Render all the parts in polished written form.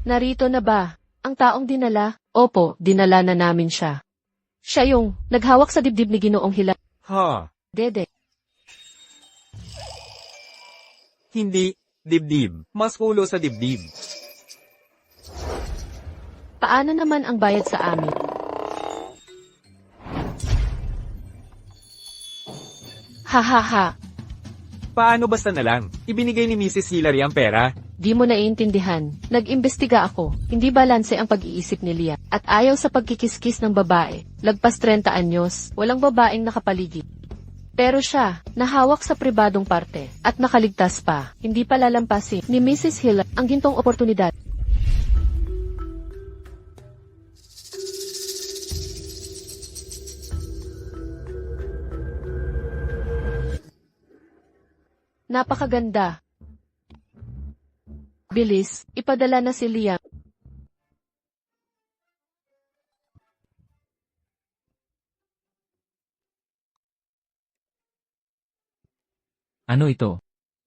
Narito na ba? Ang taong dinala? Opo, dinala na namin siya. Siya yung naghawak sa dibdib ni Ginoong Hilary. Ha? Dede. Hindi, dibdib. Mas ulo sa dibdib. Paano naman ang bayad sa amin? Ha ha ha. Paano basta na lang? Ibinigay ni Mrs. Hillary ang pera. Di mo naiintindihan. Nag-imbestiga ako. Hindi balanse ang pag-iisip ni Leah. At ayaw sa pagkikiskis ng babae. Lagpas 30 anyos, walang babaeng nakapaligid. Pero siya, nahawak sa pribadong parte. At nakaligtas pa. Hindi pa lalampasin ni Mrs. Hillary ang gintong oportunidad. Napakaganda. Bilis, ipadala na si Liam. Ano ito?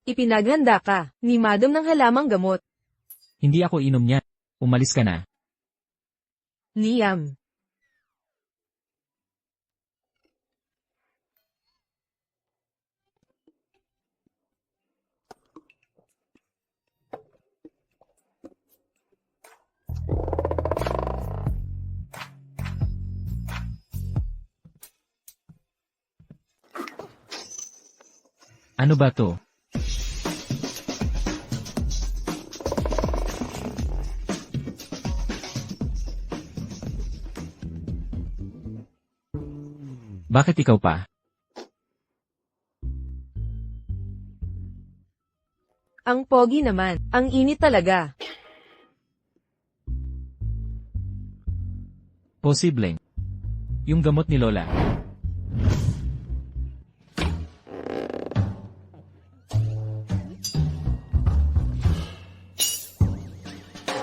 Ipinaghanda ka, ni Madam ng halamang gamot. Hindi ako inom niyan. Umalis ka na. Liam. Ano ba to? Bakit ikaw pa? Ang pogi naman, ang init talaga. Posibleng. Yung gamot ni Lola.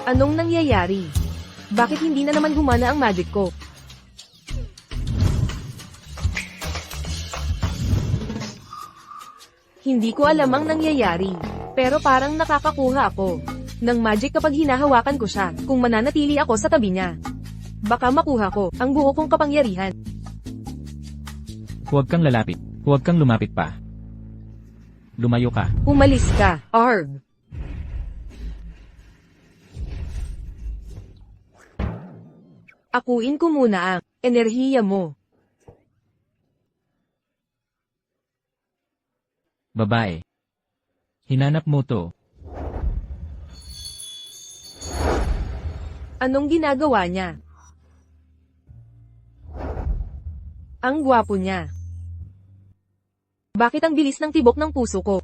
Anong nangyayari? Bakit hindi na naman gumana ang magic ko? Hindi ko alam ang nangyayari. Pero parang nakakakuha ako ng magic kapag hinahawakan ko siya, kung mananatili ako sa tabi niya. Baka makuha ko ang buo kong kapangyarihan. Huwag kang lalapit. Huwag kang lumapit pa. Lumayo ka. Umalis ka, Arg. Akuin ko muna ang enerhiya mo. Babae. Hinanap mo to. Anong ginagawa niya? Ang gwapo niya. Bakit ang bilis ng tibok ng puso ko?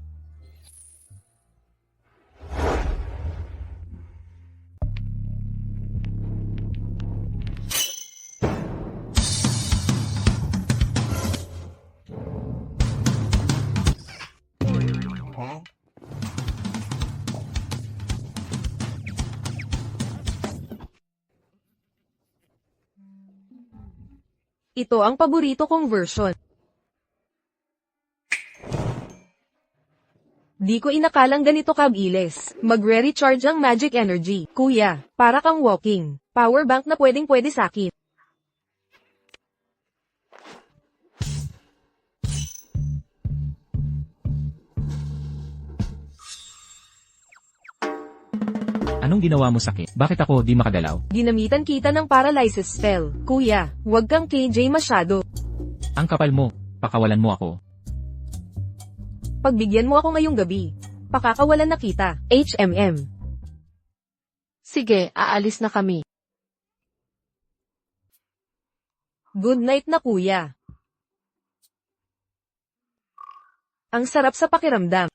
Ito ang paborito kong version. Di ko inakalang ganito kabilis. Magre-recharge ang magic energy. Kuya, para kang walking power bank na pwedeng-pwede sakin. Anong ginawa mo sa akin? Bakit ako di makagalaw? Ginamitan kita ng paralysis spell. Kuya, wag kang KJ masyado. Ang kapal mo. Pakawalan mo ako. Pagbigyan mo ako ngayong gabi. Pakakawalan na kita. HMM. Sige, aalis na kami. Good night na kuya. Ang sarap sa pakiramdam.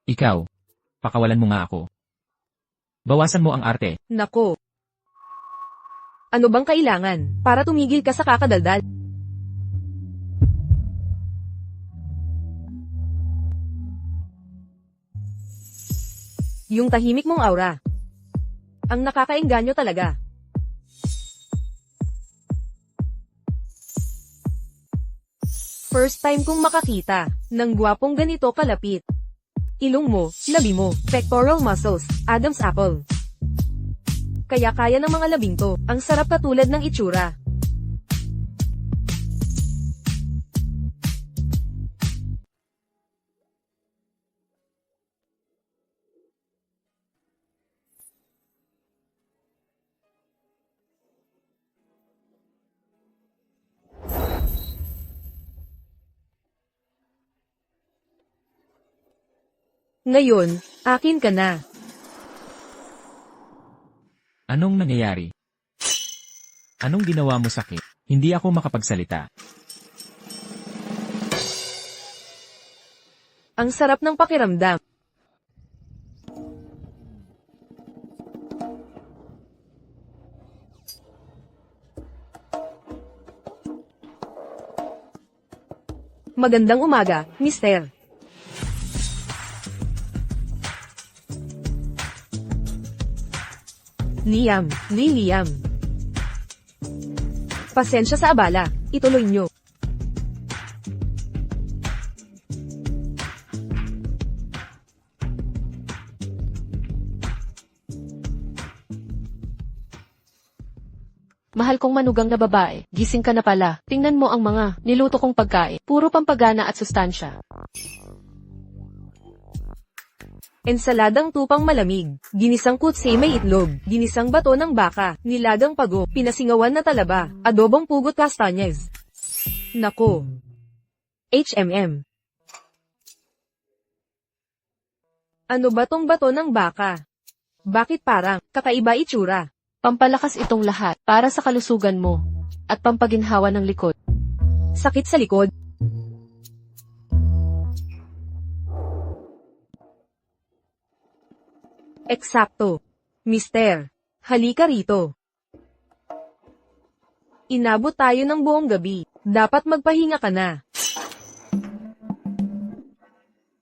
Ikaw. Pakawalan mo nga ako. Bawasan mo ang arte. Nako. Ano bang kailangan para tumigil ka sa kakadaldal? Yung tahimik mong aura. Ang nakakaengganyo talaga. First time kong makakita ng gwapong ganito kalapit. Ilong mo, labi mo, pectoral muscles, Adam's apple. Kaya kaya ng mga labing to. Ang sarap katulad ng itsura. Ngayon, akin ka na. Anong nangyayari? Anong ginawa mo sa akin? Hindi ako makapagsalita. Ang sarap ng pakiramdam. Magandang umaga, Mister. Liam. Pasensya sa abala, ituloy nyo. Mahal kong manugang na babae, gising ka na pala. Tingnan mo ang mga niluto kong pagkain. Puro pampagana at sustansya. Ensaladang tupang malamig, ginisang kutsay may itlog, ginisang bato ng baka, nilagang pago, pinasingawan na talaba, adobong pugot kastanyes. Nako. HMM. Ano ba tong bato ng baka? Bakit parang kakaiba itsura? Pampalakas itong lahat para sa kalusugan mo at pampaginhawa ng likod. Sakit sa likod? Eksakto. Mister, halika rito. Inabot tayo ng buong gabi. Dapat magpahinga ka na.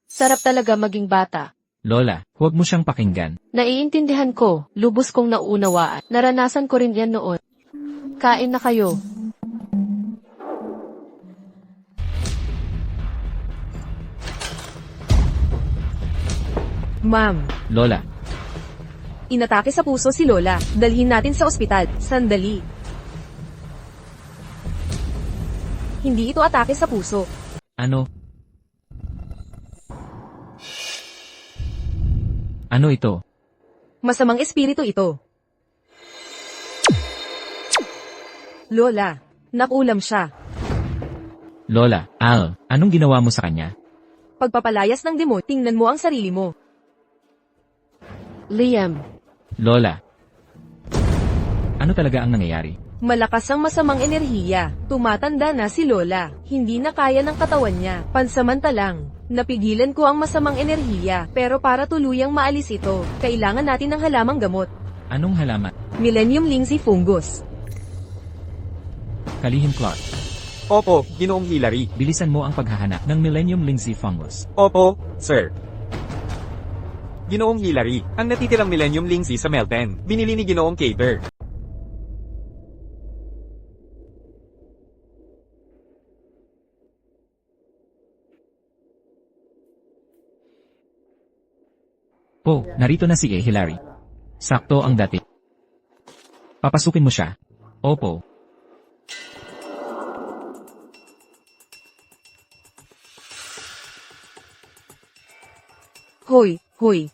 Sarap talaga maging bata. Lola, huwag mo siyang pakinggan. Naiintindihan ko, lubos kong nauunawaan. Naranasan ko rin yan noon. Kain na kayo. Ma'am, Lola, inatake sa puso si Lola. Dalhin natin sa ospital. Sandali. Hindi ito atake sa puso. ano? Ano ito? Masamang espiritu ito. Lola, nakulam siya. Lola, anong ginawa mo sa kanya? Pagpapalayas ng demo, tingnan mo ang sarili mo. Liam, Lola, ano talaga ang nangyayari? Malakas ang masamang enerhiya. Tumatanda na si Lola. Hindi na kaya ng katawan niya. Pansamantalang, napigilan ko ang masamang enerhiya. Pero para tuluyang maalis ito, kailangan natin ng halamang gamot. Anong halaman? Millennium Lindsay Fungus. Kalihim Clark. Opo, Ginoong Hillary. Bilisan mo ang paghahanap ng Millennium Lindsay Fungus. Opo, sir. Ginoong Hillary, ang natitirang Millennium Lindsay sa Melton, binili ni Ginoong Cater. Po, narito na si Hillary. Sakto ang dati. Papasukin mo siya. Opo. Hoy.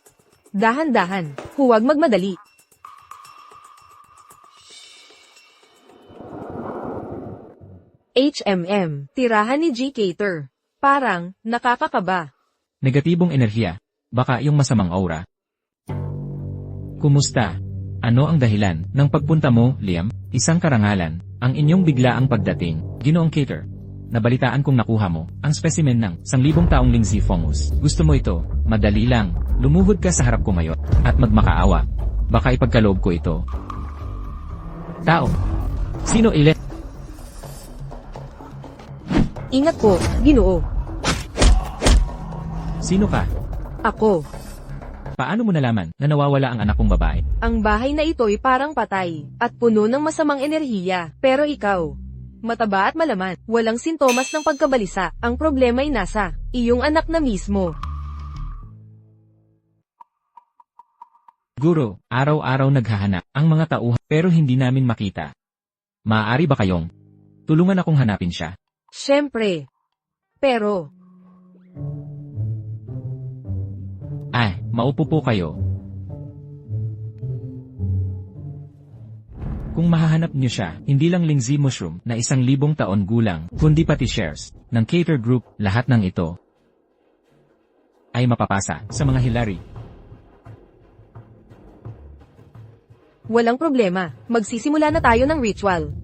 Dahan-dahan. Huwag magmadali. HMM. Tirahan ni G. Cater. Parang, nakakakaba. Negatibong enerhiya. Baka yung masamang aura. Kumusta? Ano ang dahilan ng pagpunta mo, Liam? Isang karangalan, ang inyong biglaang pagdating, Ginoong Cater. Nabalitaan kong nakuha mo, ang specimen ng 1,000 taong Lindsay Fungus. Gusto mo ito? Madali lang. Lumuhod ka sa harap ko ngayon, at magmakaawa. Baka ipagkaloob ko ito. Tao. Sino ilet? Ingat po, Ginoo. Sino ka? Ako. Paano mo nalaman na nawawala ang anak kong babae? Ang bahay na ito'y parang patay, at puno ng masamang enerhiya. Pero ikaw, mataba at malaman, walang sintomas ng pagkabalisa. Ang problema'y nasa iyong anak na mismo. Guro, araw-araw naghahanap ang mga tauhan pero hindi namin makita. Maaari ba kayong tulungan akong hanapin siya? Siyempre. Pero, Maupo po kayo. Kung mahahanap niyo siya, hindi lang Lingzi Mushroom na 1,000 taon gulang, kundi pati shares ng Cater Group, lahat ng ito ay mapapasa sa mga Hillary. walang problema. Magsisimula na tayo ng ritual.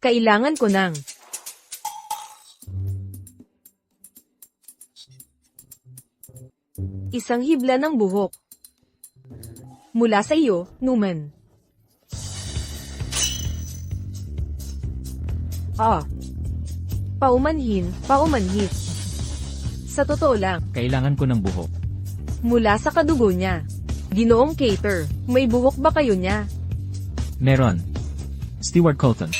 Kailangan ko ng isang hibla ng buhok. Mula sa iyo, Numan. Paumanhin. Sa totoo lang, Kailangan ko ng buhok. mula sa kadugo niya. Ginoong Cater, may buhok ba kayo niya? Meron. Stewart Colton.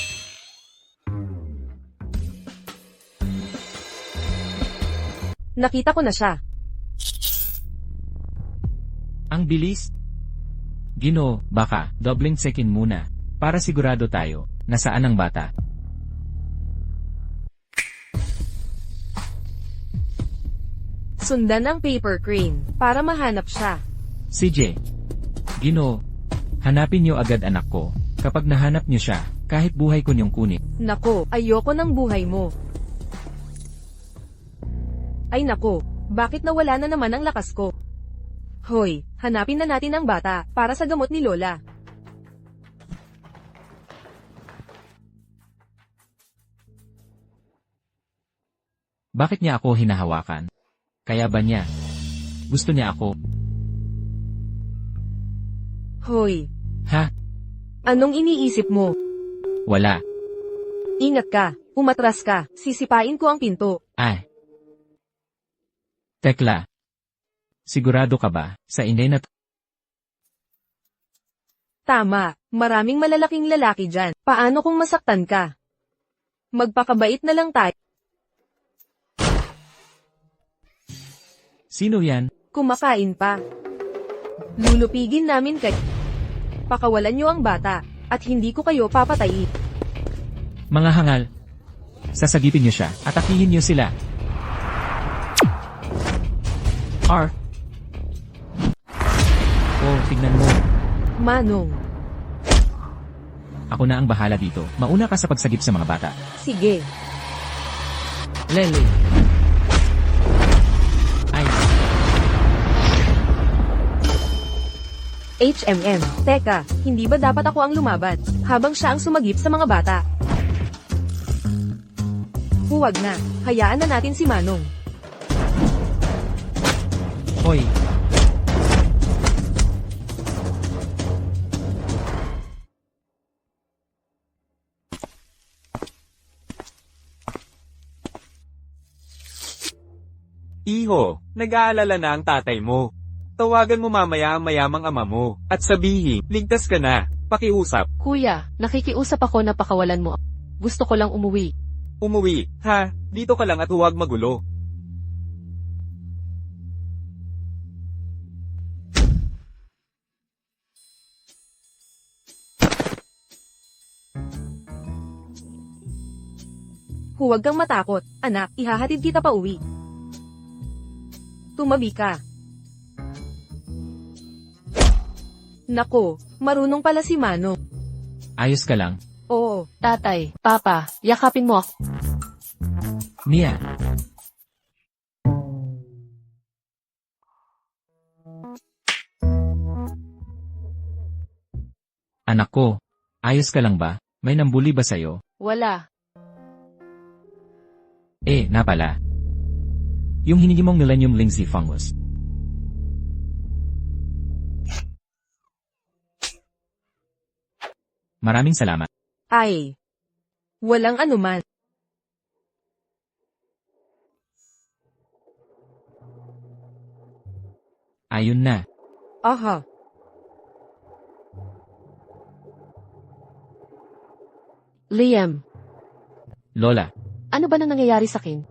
Nakita ko na siya. Ang bilis. Ginoo, baka, doubling check-in muna. Para sigurado tayo, nasaan ang bata. Sundan ang paper crane, para mahanap siya. CJ. Ginoo. Hanapin niyo agad anak ko. Kapag nahanap niyo siya, kahit buhay ko niyong kunin. Nako, ayoko ng buhay mo. Ay nako, bakit nawala na naman ang lakas ko? Hoy, hanapin na natin ang bata, para sa gamot ni Lola. Bakit niya ako hinahawakan? Kaya ba niya? Gusto niya ako? Hoy, Ha? anong iniisip mo? Wala. Ingat ka, umatras ka, sisipain ko ang pinto. Tekla. Sigurado ka ba, sa inay na Tama, maraming malalaking lalaki dyan. Paano kung masaktan ka? Magpakabait na lang tayo. Sino yan? Kumakain pa. Lulupigin namin kayo. Pakawalan niyo ang bata, at hindi ko kayo papatayin. Mga hangal. Sasagipin niyo siya, atakihin niyo sila. Tignan mo. Manong, Ako na ang bahala dito. Mauna ka sa pagsagip sa mga bata. sige. Lele. Ay, HMM, teka, hindi ba dapat ako ang lumaban, habang siya ang sumagip sa mga bata? Huwag na, hayaan na natin si Manong. hoy. Iho, nag-aalala na ang tatay mo. Tawagan mo mamaya ang mayamang ama mo, at sabihin, ligtas ka na, pakiusap, Kuya, nakikiusap ako na pakawalan mo. Gusto ko lang umuwi. umuwi, ha, dito ka lang at huwag magulo. Huwag kang matakot, anak, ihahatid kita pa uwi. Tumabi ka. Nako, marunong pala si Manong. Ayos ka lang. Oo, Tatay, Papa, yakapin mo ako. Mia. Anak ko, ayos ka lang ba? May nambuli ba sa'yo? Wala. Na pala. Yung hinigi mong Millennium Lingzi Fungus. Maraming salamat. ay. Walang anuman. Ayun na. Aha. Liam, Lola, ano ba na nangyayari sa akin?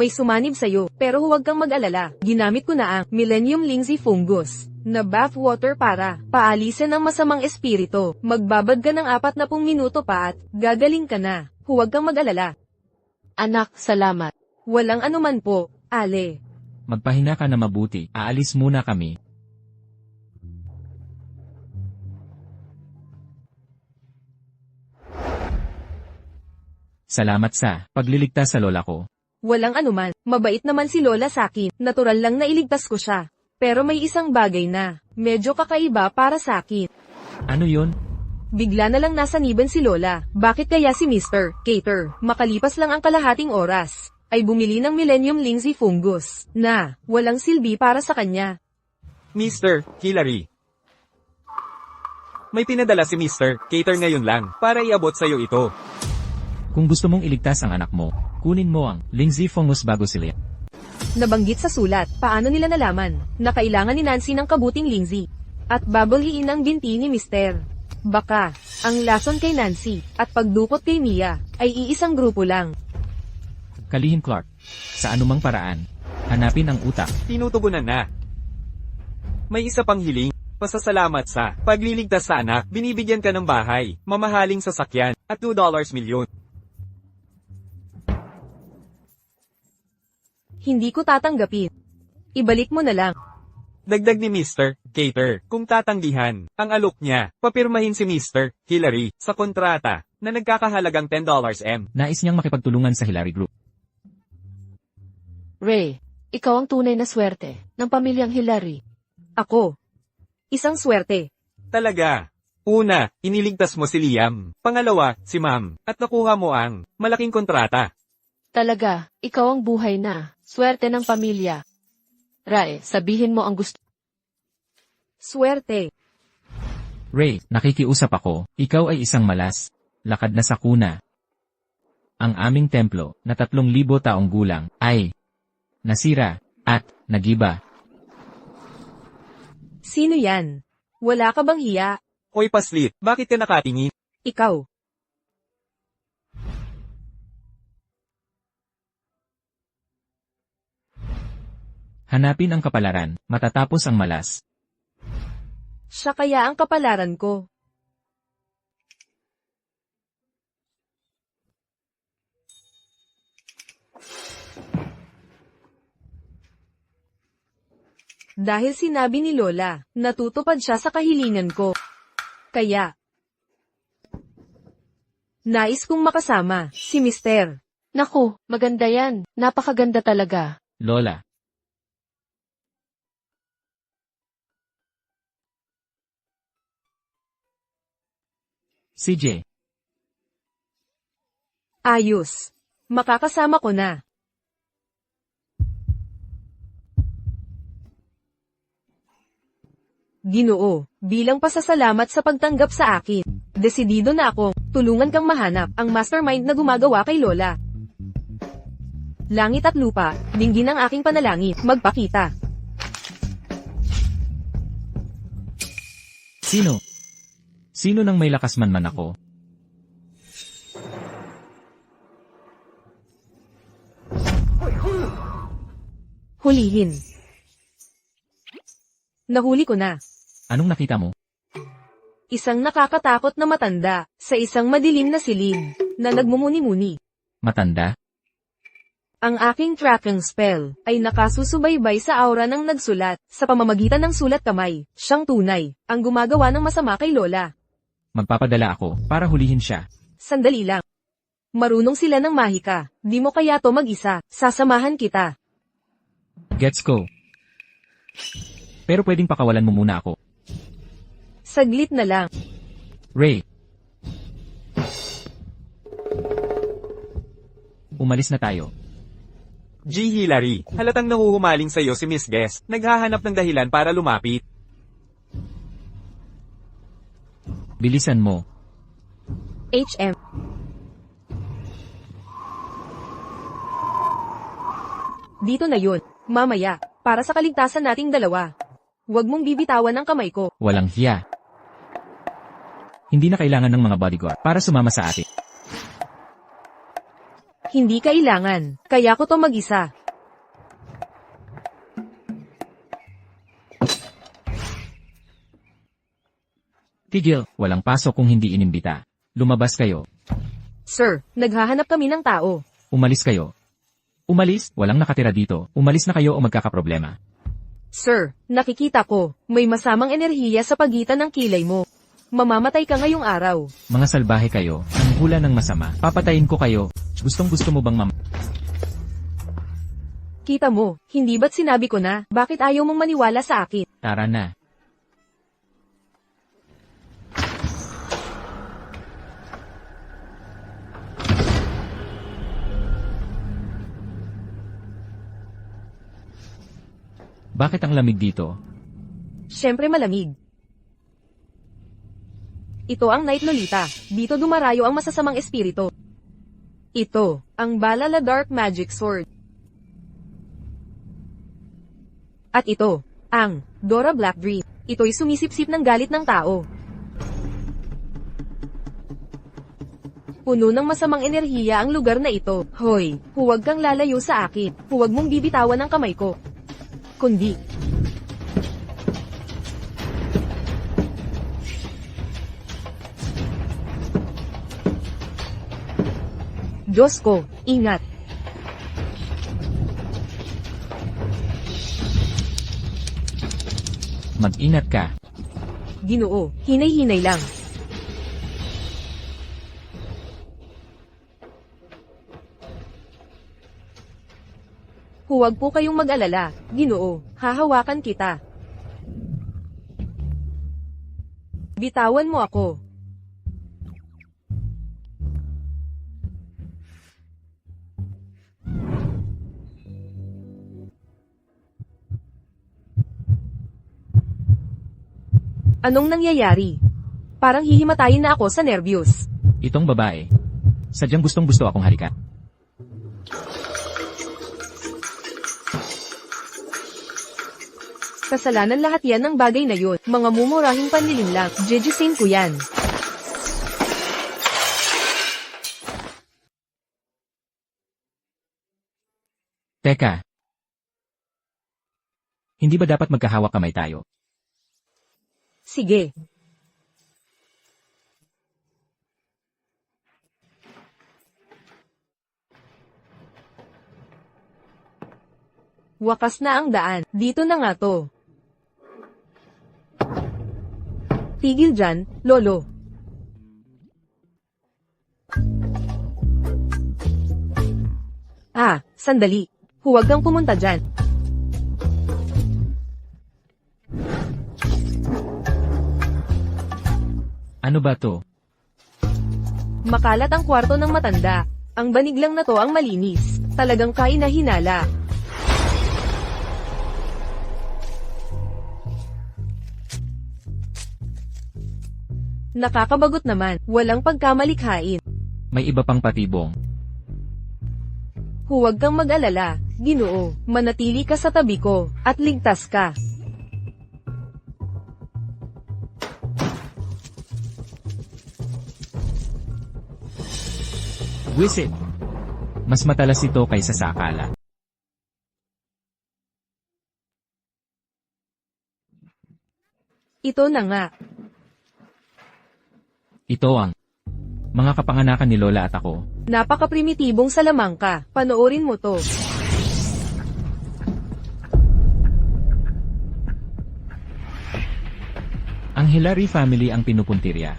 may sumanib sa'yo, pero huwag kang mag-alala. Ginamit ko na ang Millennium Lindsay Fungus na bathwater para paalisin ang masamang espiritu. Magbabad ka ng 40 minuto pa at gagaling ka na. Huwag kang mag-alala. Anak, salamat. Walang anuman po, Ale. Magpahinga ka na mabuti, aalis muna kami. Salamat sa pagliligtas sa lola ko. Walang anuman, mabait naman si Lola sa'kin, natural lang na iligtas ko siya. Pero may isang bagay na, medyo kakaiba para sa'kin. Ano yun? Bigla na lang nasaniban si Lola. Bakit kaya si Mr. Cater, makalipas lang ang kalahating oras, ay bumili ng Millennium Lindsay Fungus, na, walang silbi para sa kanya. Mr. Hillary. May pinadala si Mr. Cater ngayon lang, para iabot sa'yo ito. Kung gusto mong iligtas ang anak mo, kunin mo ang Lindsay Fungus bago sila. Nabanggit sa sulat, paano nila nalaman, na kailangan ni Nancy ng kabuting Lindsay, at babaliin ang binti ni Mr. Baka, ang lason kay Nancy, at pagdukot kay Mia, ay iisang grupo lang. Kalihim Clark. Sa anumang paraan, hanapin ang utak. Tinutugunan na. May isa pang hiling. Pasasalamat sa pagliligtas sa anak, binibigyan ka ng bahay, mamahaling sasakyan, at $2 milyon. Hindi ko tatanggapin. Ibalik mo na lang. Dagdag ni Mr. Cater, kung tatanggihan, ang alok niya, papirmahin si Mr. Hillary sa kontrata na nagkakahalagang $10 Nais niyang makipagtulungan sa Hillary Group. Ray, ikaw ang tunay na swerte ng pamilyang Hillary. Ako. Isang swerte. Talaga. Una, iniligtas mo si Liam. Pangalawa, si Ma'am. At nakuha mo ang malaking kontrata. Talaga, ikaw ang buhay na swerte ng pamilya. Ray, sabihin mo ang gusto. Swerte. Ray, nakikiusap ako, ikaw ay isang malas. Lakad na sa kuna. Ang aming templo, na 3,000 taong gulang, ay nasira, at nagiba. Sino yan? Wala ka bang hiya? Hoy paslit, bakit ka nakatingin? Ikaw. Hanapin ang kapalaran, matatapos ang malas. Siya kaya ang kapalaran ko. Dahil sinabi ni Lola, natutupad siya sa kahilingan ko. Kaya, nais kong makasama, si Mister. Naku, maganda yan. Napakaganda talaga. Lola. CJ. Ayos. Makakasama ko na. Ginoo, bilang pasasalamat sa pagtanggap sa akin, desidido na akong tulungan kang mahanap ang mastermind na gumagawa kay Lola. Langit at lupa, dinggin ang aking panalangin, magpakita. Sino? Sino nang may lakas man ako? Hulihin. Nahuli ko na. Anong nakita mo? Isang nakakatakot na matanda, sa isang madilim na silid, na nagmumuni-muni. Matanda? Ang aking tracking spell, ay nakasusubaybay sa aura ng nagsulat, sa pamamagitan ng sulat kamay, siyang tunay, ang gumagawa ng masama kay Lola. Magpapadala ako, para hulihin siya. Sandali lang. Marunong sila ng mahika, di mo kaya to mag-isa, sasamahan kita. Gets go. Pero pwedeng pakawalan mo muna ako. Saglit na lang. Ray. Umalis na tayo. G. Hillary, halatang nahuhumaling sa'yo si Miss Guest, naghahanap ng dahilan para lumapit. Bilisan mo. HM. Dito na yun, mamaya, para sa kaligtasan nating dalawa. Huwag mong bibitawan ang kamay ko. Walang hiya. Hindi na kailangan ng mga bodyguard para sumama sa atin. Hindi kailangan. Kaya ko to mag-isa. Tigil, walang pasok kung hindi inimbita. Lumabas kayo. Sir, naghahanap kami ng tao. Umalis kayo. Umalis, walang nakatira dito. Umalis na kayo o magkakaproblema. Sir, nakikita ko, may masamang enerhiya sa pagitan ng kilay mo. Mamamatay ka ngayong araw. Mga salbahe kayo, ang hula ng masama. Papatayin ko kayo. Gustong-gusto mo bang Kita mo, hindi ba't sinabi ko na, bakit ayaw mong maniwala sa akin? Tara na. Bakit ang lamig dito? Siyempre malamig. Ito ang Night Lolita. Dito dumarayo ang masasamang espiritu. Ito, ang Balala Dark Magic Sword. At ito, ang Dora Black Dream. Ito'y sumisipsip ng galit ng tao. Puno ng masamang enerhiya ang lugar na ito. Hoy, huwag kang lalayo sa akin. Huwag mong bibitawan ang kamay ko. Kundi, Diyos ko, ingat. Mag-ingat ka. Ginoo, hinay-hinay lang. Huwag po kayong mag-alala, Ginoo, hahawakan kita. Bitawan mo ako. Anong nangyayari? Parang hihimatayin na ako sa nervyos. Itong babae. Sadyang gustong-gusto akong halikan. Kasalanan lahat yan ng bagay na yun. Mga mumurahing panlilim lang. Jejusin ko yan. Teka. Hindi ba dapat magkahawak kamay tayo? Sige. Wakas na ang daan. Dito na nga to. Tigil dyan, Lolo. Sandali. Huwag kang pumunta dyan. Ano ba to? Makalat ang kwarto ng matanda. Ang banig lang na to ang malinis. Talagang kainahinala. Nakakabagot naman. Walang pagkamalikhain. May iba pang patibong. Huwag kang mag-alala, Ginoo. Manatili ka sa tabi ko, at ligtas ka. Wisit! Mas matalas ito kaysa sa akala. Ito na nga. Ito ang mga kapanganakan ni Lola at ako. Napaka-primitibong salamangka. Panoorin mo to. Ang Hilary family ang pinupuntirya.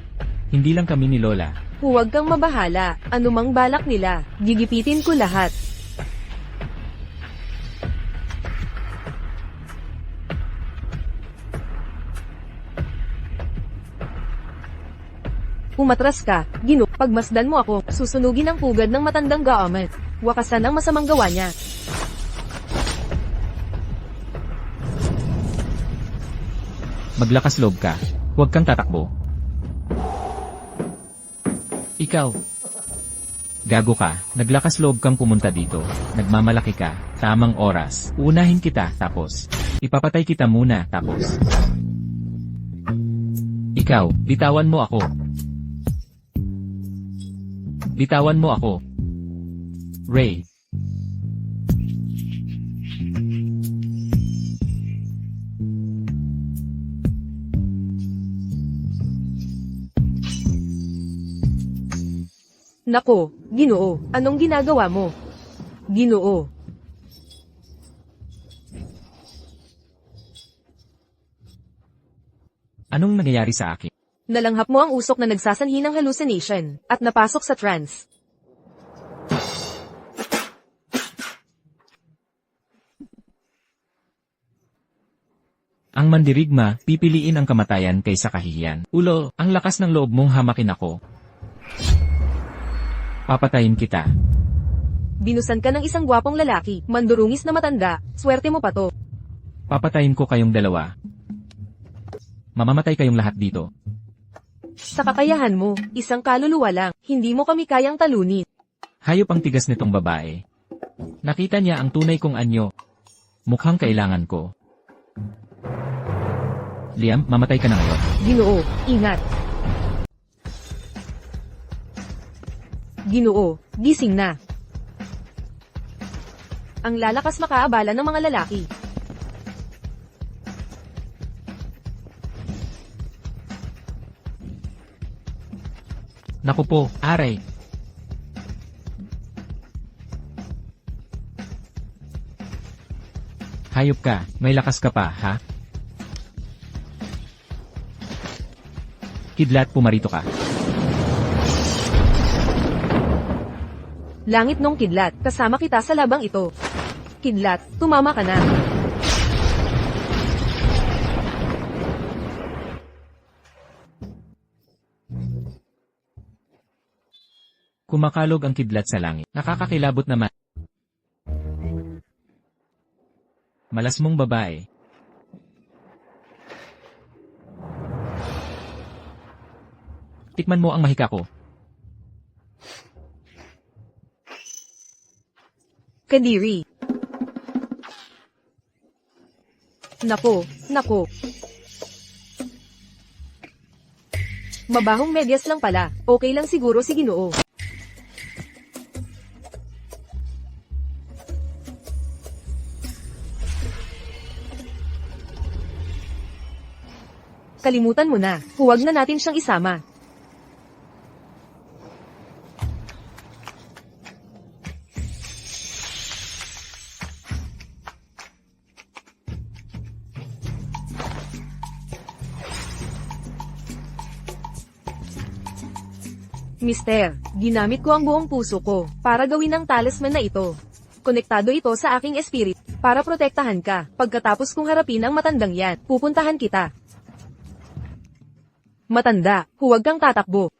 Hindi lang kami ni Lola. Huwag kang mabahala. Anumang balak nila, gigipitin ko lahat. Umatras ka, Ginoo. Pagmasdan mo ako, susunugin ang pugad ng matandang Gaamet. Wakasan ang masamang gawa niya. Maglakas loob ka. Huwag kang tatakbo. Ikaw. Gago ka. Naglakas loob kang pumunta dito. Nagmamalaki ka. Tamang oras. Unahin kita, tapos ipapatay kita muna, tapos ikaw, bitawan mo ako. Bitawan mo ako. Ray. Nako, Ginoo, anong ginagawa mo? Ginoo. Anong nangyayari sa akin? Nalanghap mo ang usok na nagsasanhi ng hallucination, at napasok sa trance. Ang mandirigma, pipiliin ang kamatayan kaysa kahihiyan. Ulo, ang lakas ng loob mong hamakin ako. Papatayin kita. Binusan ka ng isang gwapong lalaki, mandurungis na matanda, swerte mo pa to. Papatayin ko kayong dalawa. Mamamatay kayong lahat dito. Sa kakayahan mo, isang kaluluwa lang, hindi mo kami kayang talunin. Hayop ang tigas nitong babae. Nakita niya ang tunay kong anyo. Mukhang kailangan ko. Liam, mamatay ka na ngayon. Ginoo, ingat. Ginoo, gising na. Ang lalakas makaabala ng mga lalaki. Naku po, aray. Hayop ka, may lakas ka pa, ha? Kidlat, pumarito ka. Langit nung kidlat, kasama kita sa labang ito. Kidlat, tumama ka na. Kumakalog ang kidlat sa langit. Nakakakilabot naman. Malas mong babae. Tikman mo ang mahika ko. Kadiri. Nako, nako. Mabahong medyas lang pala, okay lang siguro si Ginoo. Kalimutan mo na, huwag na natin siyang isama. Mister, ginamit ko ang buong puso ko para gawin ang talisman na ito. Konektado ito sa aking espirit para protektahan ka. Pagkatapos kong harapin ang matandang yan, pupuntahan kita. Matanda, huwag kang tatakbo.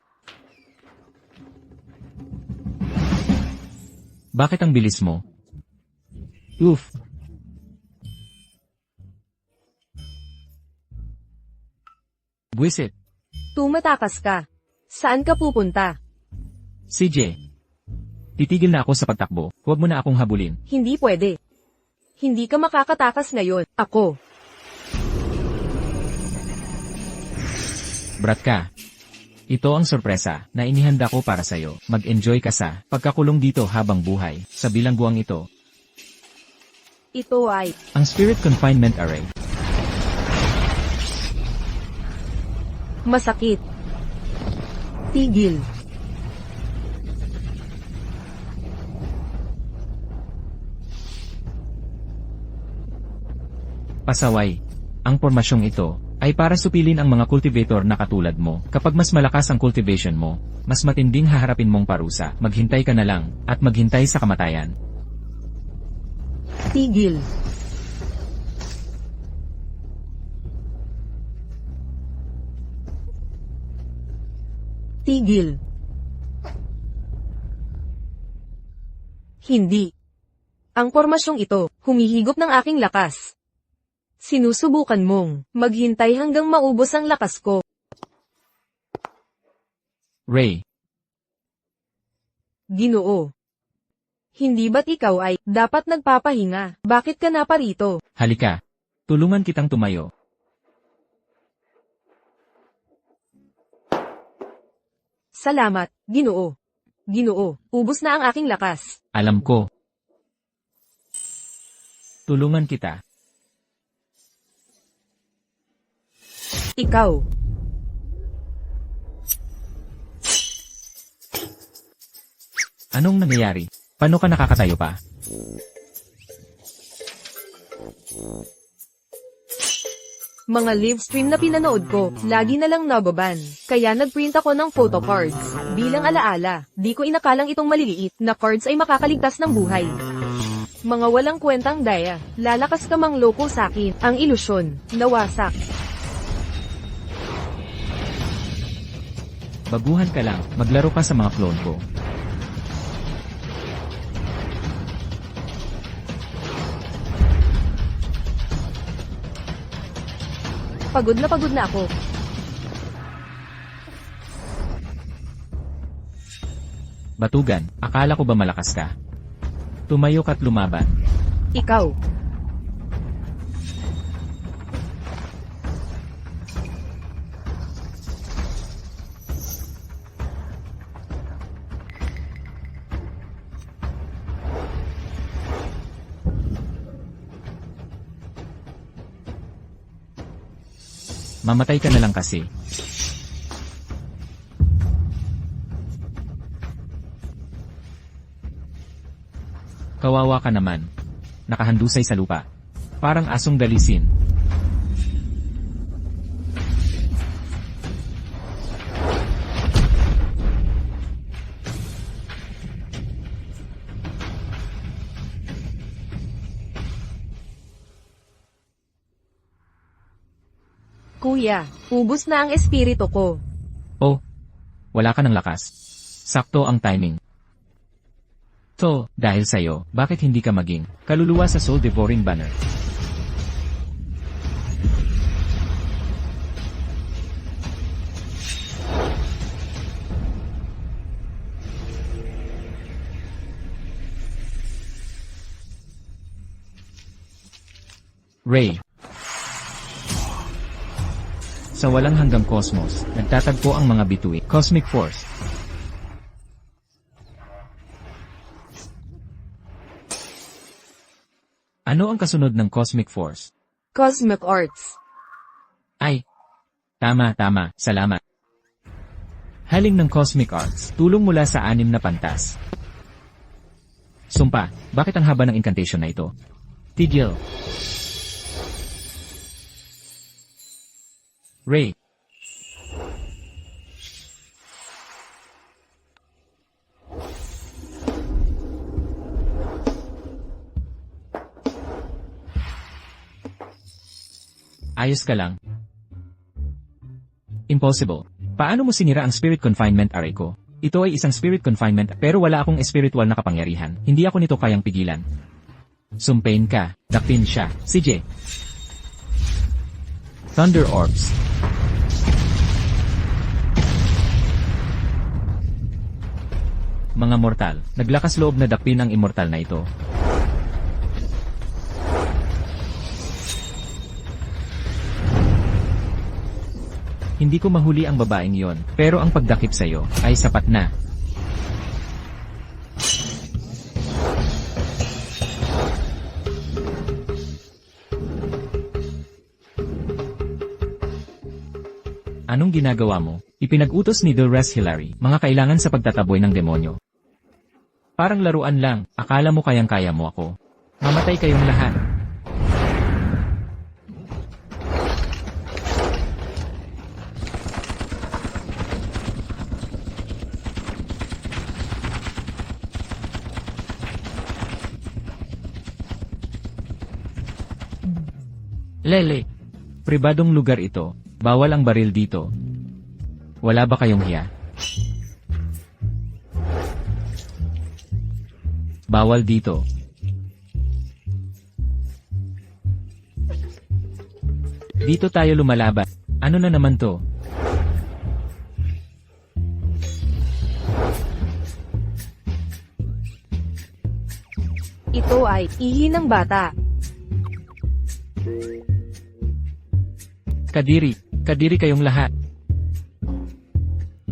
Bakit ang bilis mo? Oof. Buwisit. Tumatakas ka. Saan ka pupunta? CJ. Titigil na ako sa pagtakbo. Huwag mo na akong habulin. Hindi pwede. Hindi ka makakatakas ngayon. Ako. Brat ka. Ito ang sorpresa na inihanda ko para sa'yo. Mag-enjoy ka sa pagkakulong dito habang buhay sa bilangguang ito. Ito ay Ang Spirit Confinement Array. masakit. Tigil. Pasaway. Ang pormasyong ito ay para supilin ang mga cultivator na katulad mo. Kapag mas malakas ang cultivation mo, mas matinding haharapin mong parusa. Maghintay ka na lang, at maghintay sa kamatayan. Tigil. Tigil. Hindi. Ang pormasyong ito, humihigop ng aking lakas. Sinusubukan mong maghintay hanggang maubos ang lakas ko. Ray. Ginoo. Hindi ba't ikaw ay dapat nagpapahinga? Bakit ka na parito? Halika. Tulungan kitang tumayo. Salamat, Ginoo. Ginoo, ubos na ang aking lakas. Alam ko. Tulungan kita. Ikaw. Anong nangyayari? Paano ka nakakatayo pa? Mga live stream na pinanood ko, lagi na lang nababan. Kaya nagprint ako ng photo cards. Bilang alaala, di ko inakalang itong maliliit na cards ay makakaligtas ng buhay. Mga walang kwentang daya, lalakas ka mang loko sakin, ang ilusyon, nawasak. Baguhan ka lang, maglaro ka sa mga clone ko. Pagod na ako. Batugan, akala ko ba malakas ka? Tumayo ka't lumaban. Ikaw. Mamatay ka na lang kasi. Kawawa ka naman. Nakahandusay sa lupa. Parang asong dalisin. Kuya, ubos na ang espiritu ko. Oh, wala ka ng lakas. Sakto ang timing. So, dahil sa'yo, bakit hindi ka maging kaluluwa sa Soul Devouring Banner? Ray. Sa walang hanggang cosmos, nagtatagpo ang mga bituin. Cosmic Force. Ano ang kasunod ng Cosmic Force? Cosmic Arts. Ay, tama, salamat. Haling ng Cosmic Arts, tulong mula sa 6 na pantas. Sumpa, bakit ang haba ng incantation na ito? Tigil. Ray. Ayos ka lang. Impossible. Paano mo sinira ang spirit confinement array ko? Ito ay isang spirit confinement pero wala akong spiritual na kapangyarihan. Hindi ako nito kayang pigilan. Sumpain ka. Dakpin siya. CJ. Thunder Orbs. Mga mortal, naglakas loob na dakpin ang immortal na ito. Hindi ko mahuli ang babaeng yon, pero ang pagdakip sa'yo ay sapat na. Anong ginagawa mo? Ipinag-utos ni Dolores Hillary, mga kailangan sa pagtataboy ng demonyo. Parang laruan lang, akala mo kayang-kaya mo ako. Mamatay kayong lahat. Lele, pribadong lugar ito, bawal ang baril dito. Wala ba kayong hiya? Bawal dito. Dito tayo lumalaban. Ano na naman to? Ito ay ihi ng bata. Kadiri kayong lahat.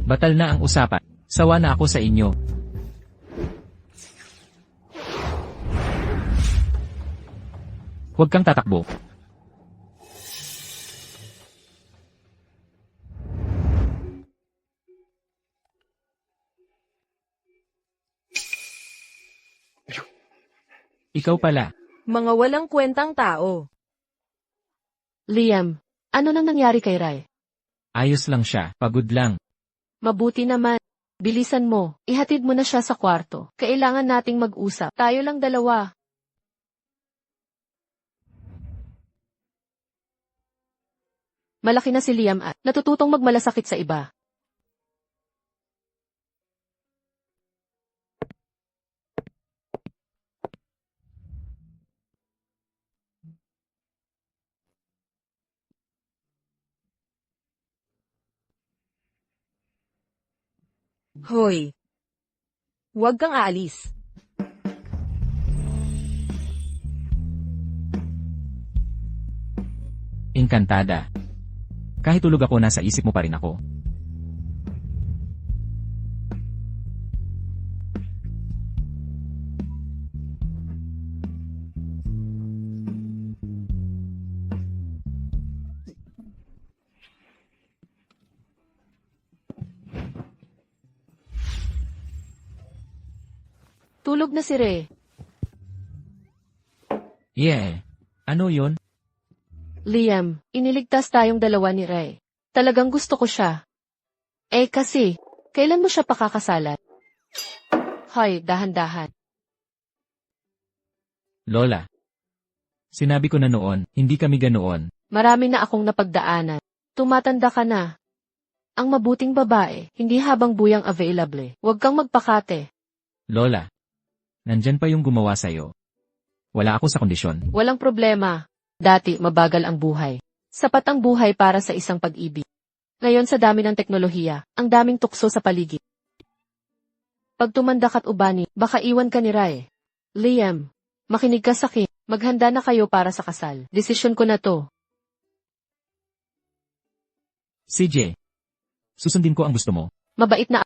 Batal na ang usapan. Sawa na ako sa inyo. Huwag kang tatakbo. Ikaw pala. Mga walang kwentang tao. Liam, ano nang nangyari kay Rai? Ayos lang siya, pagod lang. Mabuti naman. Bilisan mo, ihatid mo na siya sa kwarto. Kailangan nating mag-usap. Tayo lang dalawa. Malaki na si Liam at natututong magmalasakit sa iba. Hoy. Huwag kang aalis. Encantada. Kahit tulog ako, nasa isip mo pa rin ako. Tulog na si Ray. Yeah. Ano yon? Liam, iniligtas tayong dalawa ni Ray. Talagang gusto ko siya. Kasi, kailan mo siya pakakasalan? Hoy, dahan-dahan. Lola. Sinabi ko na noon, hindi kami ganoon. Marami na akong napagdaanan. Tumatanda ka na. Ang mabuting babae, hindi habang buyang available. Huwag kang magpakate. Lola. Nandyan pa yung gumawa sa'yo. Wala ako sa kondisyon. Walang problema. Dati, mabagal ang buhay. Sapat ang buhay para sa isang pag-ibig. Ngayon sa dami ng teknolohiya, ang daming tukso sa paligid. Pag tumandak at ubani, baka iwan ka ni Rai. Liam, makinig ka sa akin. Maghanda na kayo para sa kasal. Desisyon ko na to. CJ. Susundin ko ang gusto mo. Mabait na.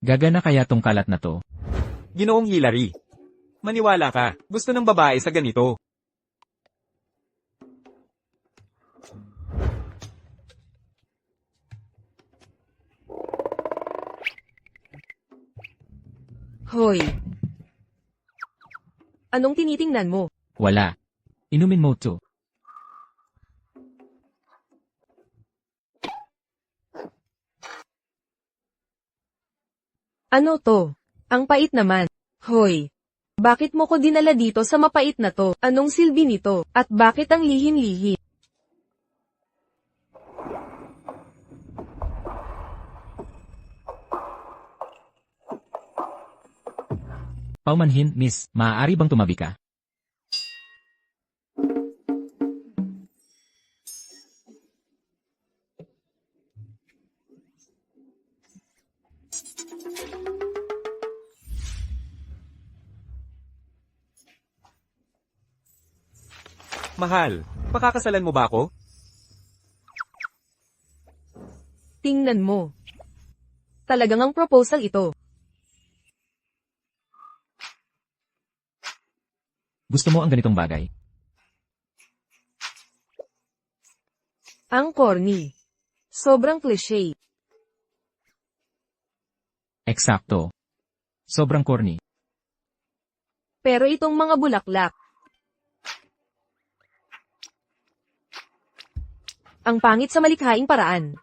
Gagana kaya tong kalat na to? Ginoong Hillary. Maniwala ka, gusto ng babae sa ganito. Hoy. Anong tinitingnan mo? Wala. Inumin mo to. Ano to? Ang pait naman. Hoy. Bakit mo ko dinala dito sa mapait na to? Anong silbi nito? At bakit ang lihin-lihi? Paumanhin, miss, maaari bang tumabi ka? Mahal, pakakasalan mo ba ako? Tingnan mo. Talagang ang proposal ito. Gusto mo ang ganitong bagay? Ang corny. Sobrang cliché. Eksakto. Sobrang corny. Pero itong mga bulaklak. Ang pangit sa malikhaing paraan.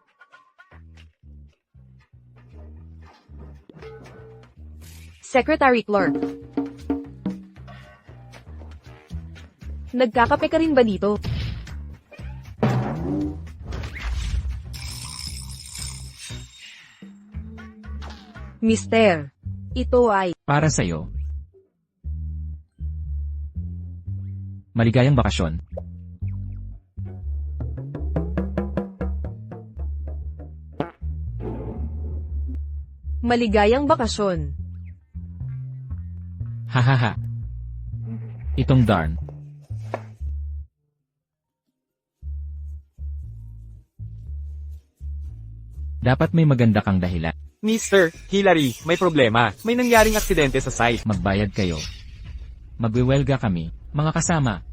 Secretary Clerk. Nagkakape ka rin ba dito? Mister, ito ay Para sa'yo. Maligayang bakasyon. maligayang bakasyon. Hahaha. Itong darn. Dapat may maganda kang dahilan. Mr. Hillary, may problema. May nangyaring aksidente sa site. Magbayad kayo. Magwewelga kami. Mga kasama.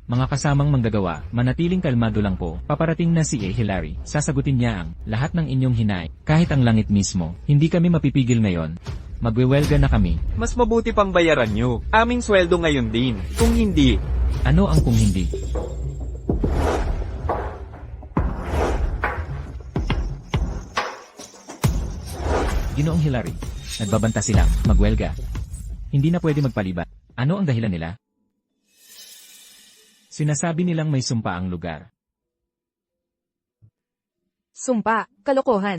Mga kasamang manggagawa, manatiling kalmado lang po. Paparating na si A. Hillary. Sasagutin niya ang lahat ng inyong hinay. Kahit ang langit mismo. Hindi kami mapipigil ngayon. Magwewelga na kami. Mas mabuti pang bayaran nyo. Aming sweldo ngayon din. Kung hindi, Ano ang kung hindi? Ginoong Hillary, nagbabanta silang magwelga. Hindi na pwede magpaliban. Ano ang dahilan nila? Sinasabi nilang may sumpa ang lugar. Sumpa, kalokohan.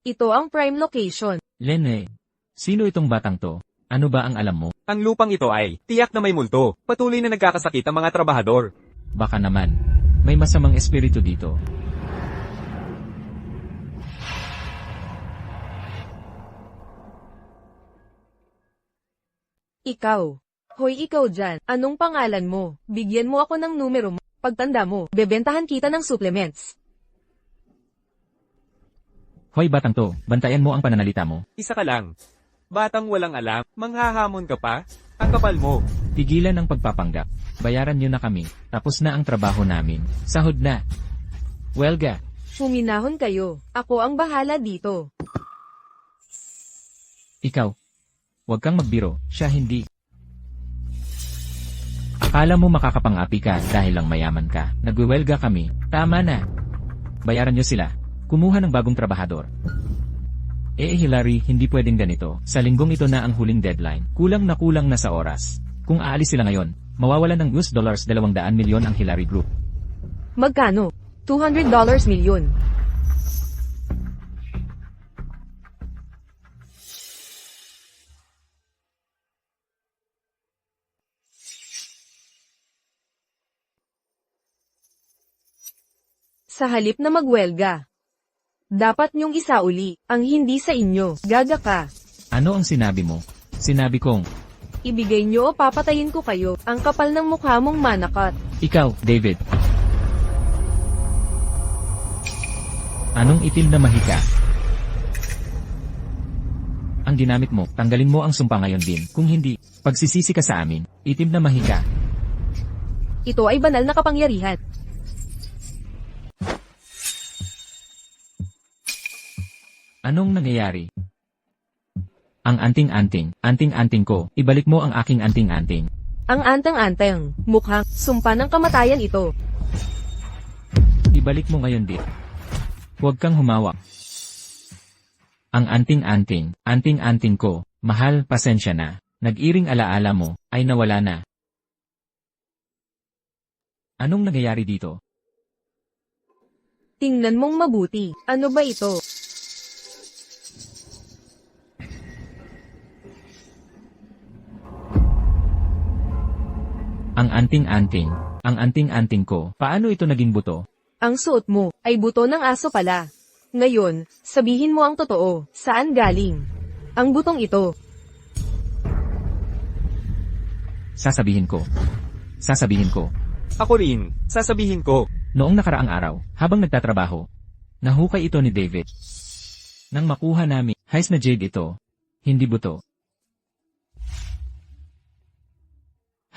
Ito ang prime location. Lene, sino itong batang to? Ano ba ang alam mo? ang lupang ito ay tiyak na may multo. Patuloy na nagkakasakit ang mga trabahador. Baka naman, may masamang espiritu dito. Ikaw. Hoy ikaw dyan, anong pangalan mo? Bigyan mo ako ng numero mo. Pagtanda mo, bebentahan kita ng supplements. Hoy batang to, bantayan mo ang pananalita mo. Isa ka lang. Batang walang alam, manghahamon ka pa? Ang kapal mo. Tigilan ang pagpapanggap. Bayaran nyo na kami. Tapos na ang trabaho namin. Sahod na. Welga. Huminahon kayo. Ako ang bahala dito. Ikaw. Huwag kang magbiro. Siya hindi. Akala mo makakapang-api ka dahil lang mayaman ka. Nagwewelga kami. Tama na. Bayaran nyo sila. Kumuha ng bagong trabahador. Hillary, hindi pwedeng ganito. Sa linggong ito na ang huling deadline. Kulang na sa oras. Kung aalis sila ngayon, mawawalan ng $200 milyon ang Hillary Group. Magkano? $200 milyon. Sa halip na magwelga. Dapat niyong isauli, ang hindi sa inyo. Gaga ka. Ano ang sinabi mo? Sinabi kong, Ibigay niyo o papatayin ko kayo. Ang kapal ng mukha mong manakot. ikaw, David. Anong itim na mahika? Ang ginamit mo, tanggalin mo ang sumpa ngayon din. Kung hindi, pagsisisi ka sa amin, itim na mahika. Ito ay banal na kapangyarihan. Anong nangyayari? Ang anting-anting ko, ibalik mo ang aking anting-anting. Ang anteng-anteng, mukhang sumpa ng kamatayan ito. Ibalik mo ngayon din. Huwag kang humawak. Ang anting-anting ko, mahal, pasensya na. Nag-iring alaala mo, ay nawala na. Anong nangyayari dito? Tingnan mong mabuti. Ano ba ito? Ang anting-anting ko, paano ito naging buto? Ang suot mo ay buto ng aso pala. Ngayon, sabihin mo ang totoo. Saan galing? Ang butong ito. Sasabihin ko. Ako rin, sasabihin ko. Noong nakaraang araw, habang nagtatrabaho, nahukay ito ni David. Nang makuha namin, hais na jade ito. Hindi buto.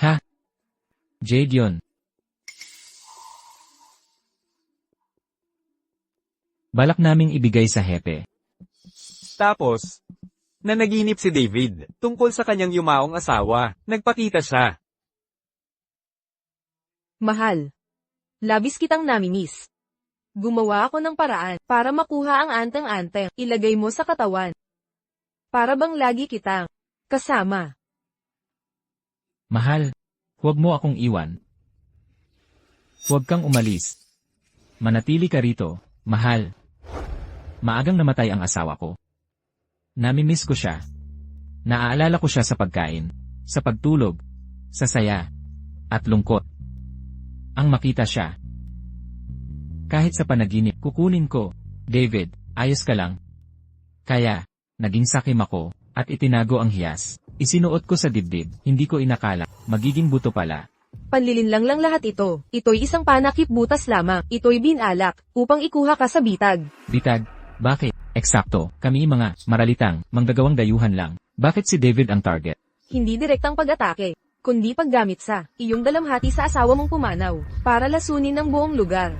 Ha? Jade yon. Balak naming ibigay sa hepe. Tapos, nanaginip si David tungkol sa kanyang yumaong asawa. Nagpakita siya. Mahal. Labis kitang namimiss. Gumawa ako ng paraan para makuha ang anteng-anteng. Ilagay mo sa katawan. Para bang lagi kitang kasama. Mahal, huwag mo akong iwan. Huwag kang umalis. Manatili ka rito, mahal. Maagang namatay ang asawa ko. Namimiss ko siya. Naaalala ko siya sa pagkain, sa pagtulog, sa saya, at lungkot. Ang makita siya. Kahit sa panaginip, kukunin ko. David, ayos ka lang. Kaya, naging sakim ako, at itinago ang hiyas. Isinuot ko sa dibdib, hindi ko inakala, magiging buto pala. Panlilinlang lang lahat ito. Ito'y isang panakip butas lamang. Ito'y binalak, upang ikuha ka sa bitag. Bitag? Bakit? Eksakto, kami mga maralitang, manggagawang dayuhan lang. Bakit si David ang target? Hindi direktang pag-atake, kundi paggamit sa iyong dalamhati sa asawa mong pumanaw, para lasunin ang buong lugar.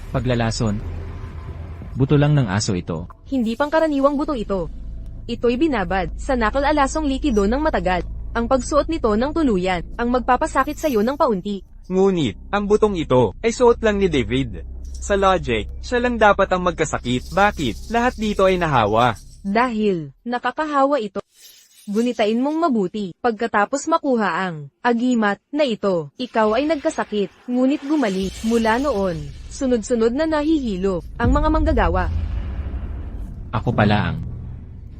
Paglalason? Buto lang ng aso ito. Hindi pangkaraniwang buto ito. Ito'y binabad sa nakal-alasong likido ng matagal. Ang pagsuot nito ng tuluyan, ang magpapasakit sa iyo ng paunti. Ngunit, ang butong ito, ay suot lang ni David. Sa logic, siya lang dapat ang magkasakit. Bakit? Lahat dito ay nahawa. Dahil, nakakahawa ito. Gunitain mong mabuti, pagkatapos makuha ang agimat na ito, ikaw ay nagkasakit, ngunit gumaling. Mula noon, sunod-sunod na nahihilo ang mga manggagawa. Ako pala ang.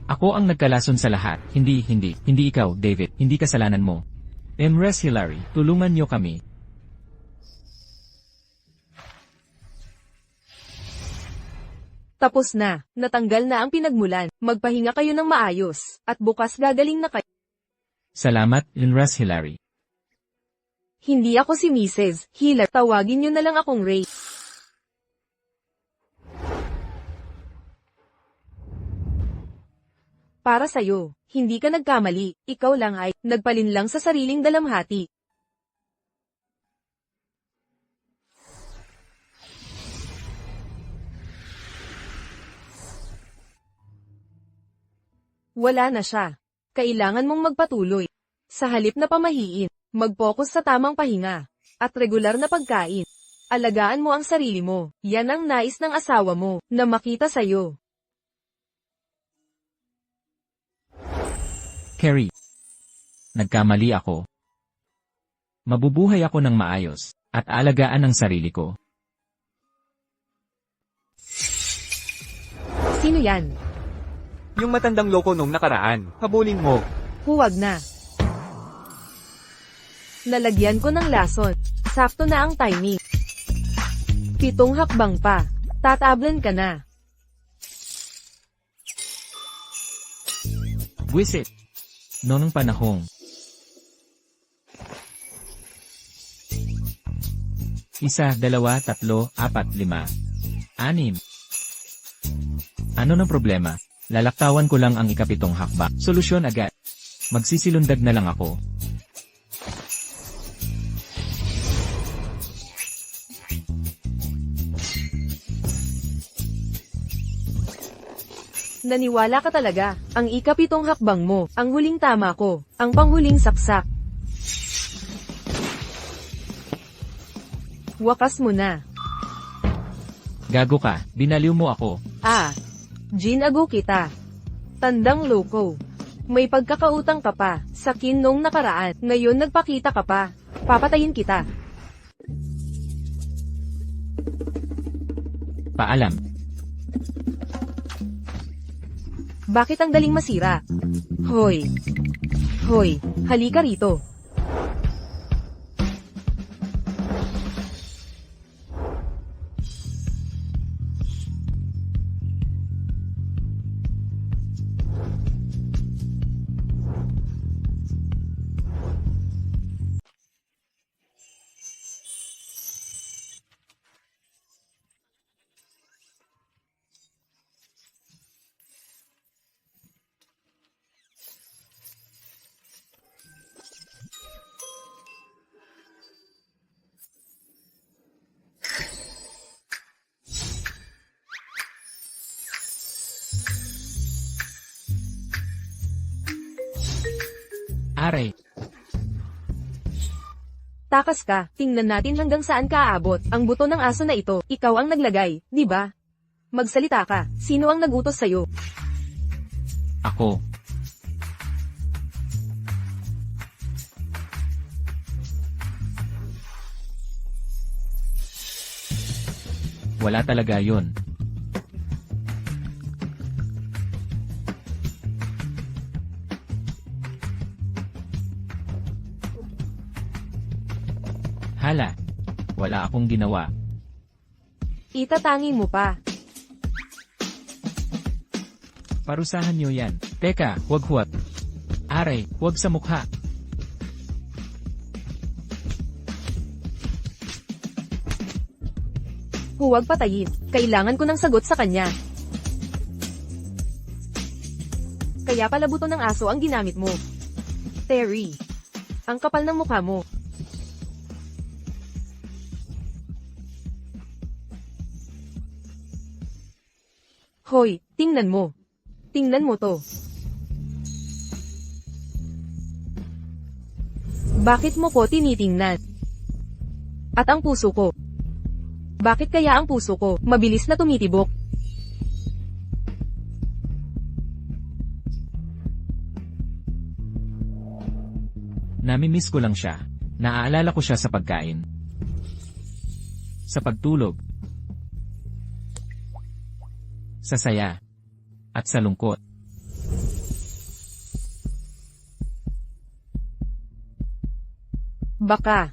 Ako ang nagkalason sa lahat. Hindi ikaw, David. Hindi kasalanan mo. Emrys Hilary, tulungan niyo kami. Tapos na, natanggal na ang pinagmulan, magpahinga kayo ng maayos, at bukas gagaling na kayo. Salamat, Emrys Hilary. Hindi ako si Mrs. Hilary, tawagin niyo na lang akong Ray. Para sa'yo, hindi ka nagkamali, ikaw lang ay nagpalinlang sa sariling dalamhati. Wala na siya. Kailangan mong magpatuloy. Sa halip na pamahiin, mag-focus sa tamang pahinga, at regular na pagkain. Alagaan mo ang sarili mo, yan ang nais ng asawa mo, na makita sa'yo. Carrie. Nagkamali ako. Mabubuhay ako ng maayos, at alagaan ang sarili ko. Sino yan? Yung matandang loko nung nakaraan, habulin mo. Huwag na. Nalagyan ko ng lason. Sakto na ang timing. 7 hakbang pa. Tatablan ka na. Buwisit. Noong panahong. 1, 2, 3, 4, 5, 6. Ano ng problema? Lalaktawan ko lang ang ikapitong hakbang. Solusyon agad. Magsisilundag na lang ako. Naniwala ka talaga. Ang ikapitong hakbang mo, ang huling tama ko, ang panghuling saksak. Wakas mo na. Gago ka, binaliw mo ako. Ginago kita. Tandang loko. May pagkakautang ka pa, sa kin nung nakaraan, ngayon nagpakita ka pa. Papatayin kita. Paalam. Bakit ang daling masira? Hoy, halika rito. Aray. Takas ka, tingnan natin hanggang saan ka aabot. Ang buto ng aso na ito, ikaw ang naglagay, di ba? Magsalita ka, sino ang nagutos sa'yo? Ako. Wala talaga yun. Hala. Wala akong ginawa. Itatangi mo pa. Parusahan niyo yan. Teka, huwag. Aray, huwag sa mukha. Huwag patayin. Kailangan ko ng sagot sa kanya. Kaya pala buto ng aso ang ginamit mo. Terry. Ang kapal ng mukha mo. Hoy, tingnan mo. Tingnan mo to. Bakit mo ko tinitingnan? At ang puso ko? Bakit kaya ang puso ko mabilis na tumitibok? Namimiss ko lang siya. Naaalala ko siya sa pagkain. Sa pagtulog. Sa saya. At sa lungkot. Baka.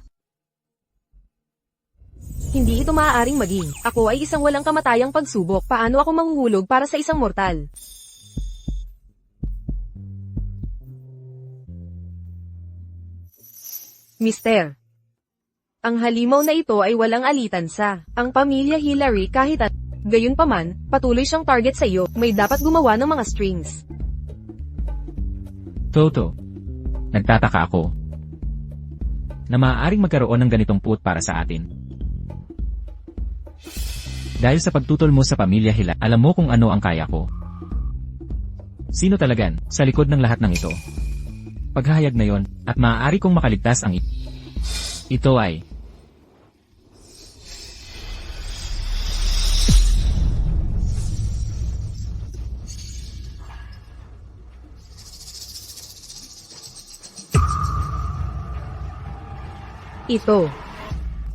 Hindi ito maaaring maging. Ako ay isang walang kamatayang pagsubok. Paano ako manghuhulog para sa isang mortal? Mister. Ang halimaw na ito ay walang alitan sa ang pamilya Hillary kahit at gayunpaman, patuloy siyang target sa iyo. May dapat gumawa ng mga strings. Toto. Nagtataka ako. Na maaaring magkaroon ng ganitong puot para sa atin. Dahil sa pagtutol mo sa pamilya Hila, alam mo kung ano ang kaya ko. Sino talagan, sa likod ng lahat ng ito? Paghahayag na yon, at maaari kong makaligtas ang ito ay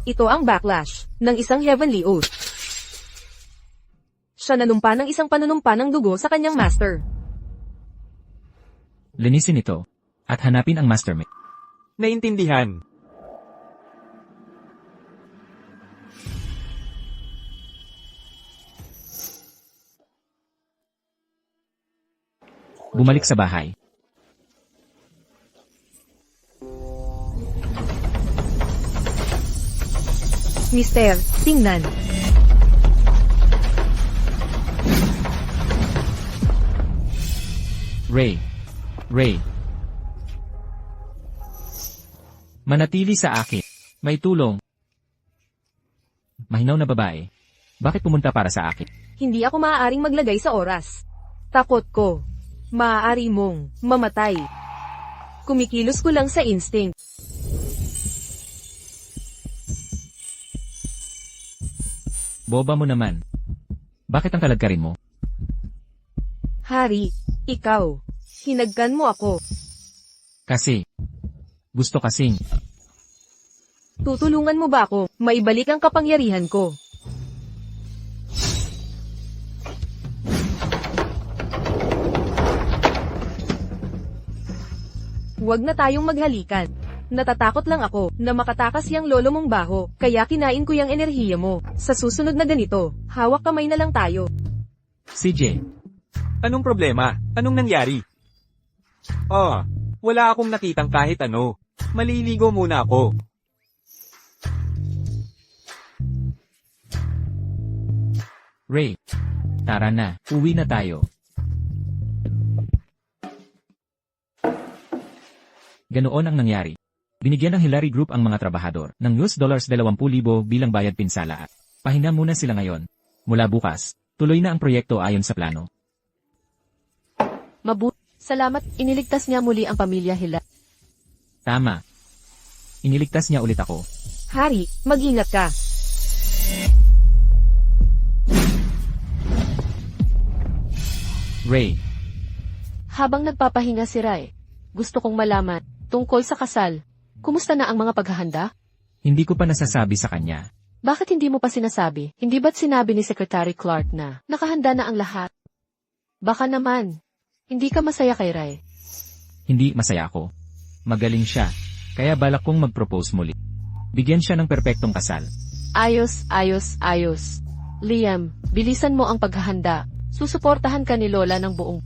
Ito ang backlash ng isang heavenly oath. Siya nanumpa ng isang panunumpa ng dugo sa kanyang master. linisin ito, at hanapin ang mastermind. Naintindihan. Bumalik sa bahay. Mister, tingnan. Ray. Manatili sa akin. May tulong. Mahinaw na babae. Bakit pumunta para sa akin? Hindi ako maaaring maglagay sa oras. Takot ko. Maaari mong mamatay. Kumikilos ko lang sa instinct. Boba mo naman. Bakit ang kalagkarin mo? Hari, ikaw. Hinagkan mo ako. Kasi. Gusto kasing. Tutulungan mo ba ako maibalik ang kapangyarihan ko? Huwag na tayong maghalikan. Natatakot lang ako na makatakas yang lolo mong baho, kaya kinain ko yang enerhiya mo. Sa susunod na ganito, hawak kamay na lang tayo. CJ. Anong problema? Anong nangyari? Wala akong nakitang kahit ano. Maliligo muna ako. Ray. Tara na, uwi na tayo. Ganoon ang nangyari. Binigyan ng Hillary Group ang mga trabahador ng $20,000 bilang bayad pinsala at pahinga muna sila ngayon. Mula bukas, tuloy na ang proyekto ayon sa plano. Salamat, iniligtas niya muli ang pamilya Hila. Tama. Iniligtas niya ulit ako. Hari, mag-ingat ka. Ray. Habang nagpapahinga si Ray, gusto kong malaman, tungkol sa kasal, kumusta na ang mga paghahanda? Hindi ko pa nasasabi sa kanya. Bakit hindi mo pa sinasabi? Hindi ba't sinabi ni Secretary Clark na nakahanda na ang lahat? Baka naman, hindi ka masaya kay Ray. Hindi masaya ako. Magaling siya. Kaya balak kong mag-propose muli. Bigyan siya ng perpektong kasal. Ayos. Liam, bilisan mo ang paghahanda. Susuportahan ka ni Lola ng buong...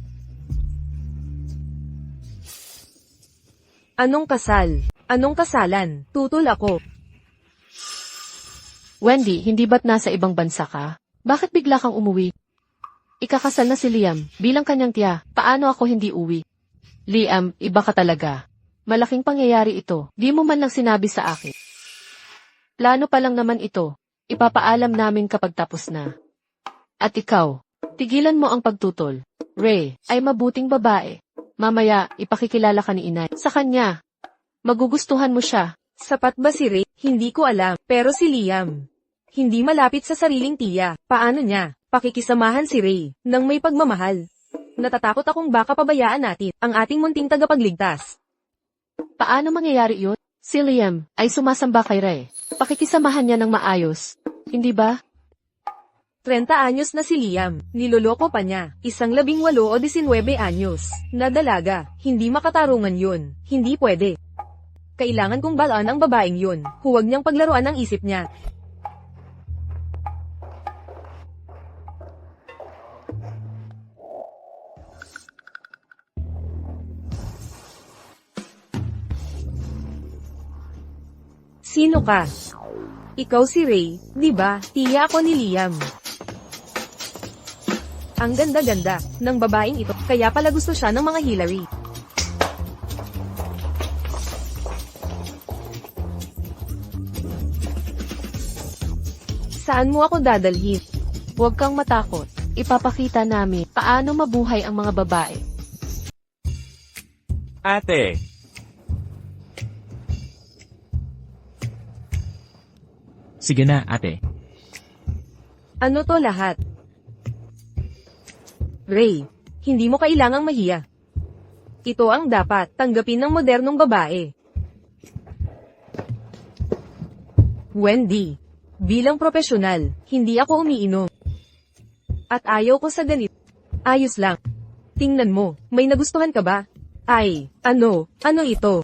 Anong kasal? Anong kasalan? Tutol ako. Wendy, hindi ba't nasa ibang bansa ka? Bakit bigla kang umuwi? Ikakasal na si Liam, bilang kanyang tiya, paano ako hindi uwi? Liam, iba ka talaga. Malaking pangyayari ito, di mo man lang sinabi sa akin. Plano pa lang naman ito, ipapaalam namin kapag tapos na. At ikaw, tigilan mo ang pagtutol. Ray, ay mabuting babae. Mamaya, ipakikilala ka ni inay. Sa kanya, magugustuhan mo siya. Sapat ba si Ray? Hindi ko alam, pero si Liam. Hindi malapit sa sariling tiya. Paano niya? Pakikisamahan si Ray, nang may pagmamahal. Natatakot akong baka pabayaan natin, ang ating munting tagapagligtas. Paano mangyayari yun? Si Liam, ay sumasamba kay Ray. Pakikisamahan niya ng maayos. Hindi ba? 30 anyos na si Liam, niloloko pa niya, 18 o 19 anyos, na dalaga, hindi makatarungan yun, hindi pwede. Kailangan kong balaan ang babaeng yun, huwag niyang paglaruan ang isip niya. Sino ka? Ikaw si Ray, di ba? Tiya ako ni Liam. Ang ganda-ganda ng babaeng ito, kaya pala gusto siya ng mga Hillary. Saan mo ako dadalhin? Huwag kang matakot. Ipapakita namin paano mabuhay ang mga babae. Ate, Sige na, ate. Ano to lahat? Ray, hindi mo kailangang mahiya. Ito ang dapat tanggapin ng modernong babae. Wendy, bilang profesional, hindi ako umiinom. At ayaw ko sa ganito. Ayos lang. Tingnan mo, may nagustuhan ka ba? Ay, ano ito?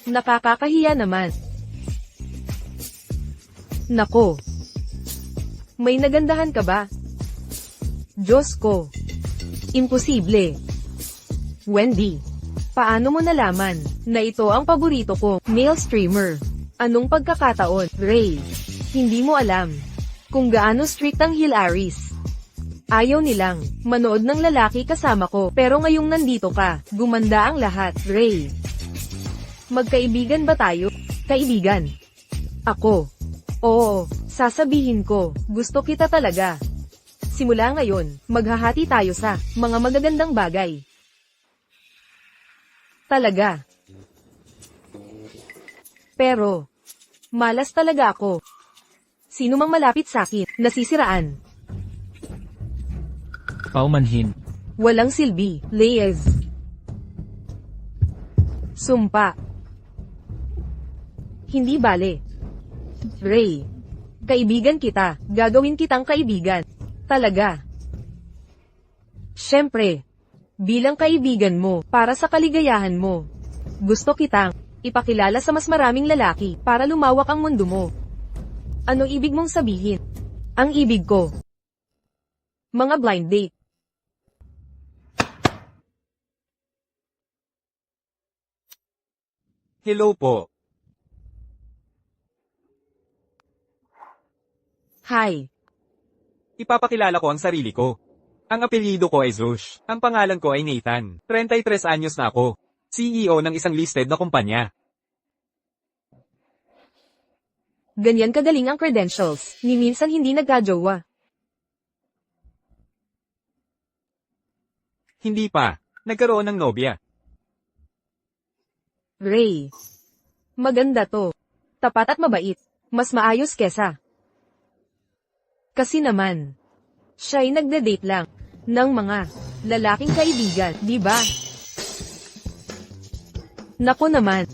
Nakakakahiya naman. Nako. May nagandahan ka ba? Diyos ko. Imposible. Wendy, paano mo nalaman na ito ang paborito ko, male streamer? Anong pagkakataon, Ray? Hindi mo alam kung gaano strict ang Hillary's. Ayaw nilang manood ng lalaki kasama ko, pero ngayong nandito ka, gumanda ang lahat, Ray. Magkaibigan ba tayo? Kaibigan? Ako. Oo, sasabihin ko, gusto kita talaga. Simula ngayon, maghahati tayo sa mga magagandang bagay. Talaga. Pero, malas talaga ako. Sino mang malapit sa akin, nasisiraan. Paumanhin. Walang silbi, Leyes. Sumpa. Hindi bale. Ray. Kaibigan kita, gagawin kitang kaibigan. Talaga. Siyempre. Bilang kaibigan mo, para sa kaligayahan mo. Gusto kitang ipakilala sa mas maraming lalaki, para lumawak ang mundo mo. Ano ibig mong sabihin? Ang ibig ko. Mga blind date. hello po. Hi. Ipapakilala ko ang sarili ko. Ang apelyido ko ay Zush. Ang pangalan ko ay Nathan. 33 anyos na ako. CEO ng isang listed na kumpanya. Ganyan kagaling ang credentials, ni minsan hindi nagkajowa. Hindi pa. Nagkaroon ng nobya. Ray. Maganda to. Tapat at mabait. Mas maayos kesa. Kasi naman, siya'y nagde-date lang ng mga lalaking kaibigan, di ba? Naku naman.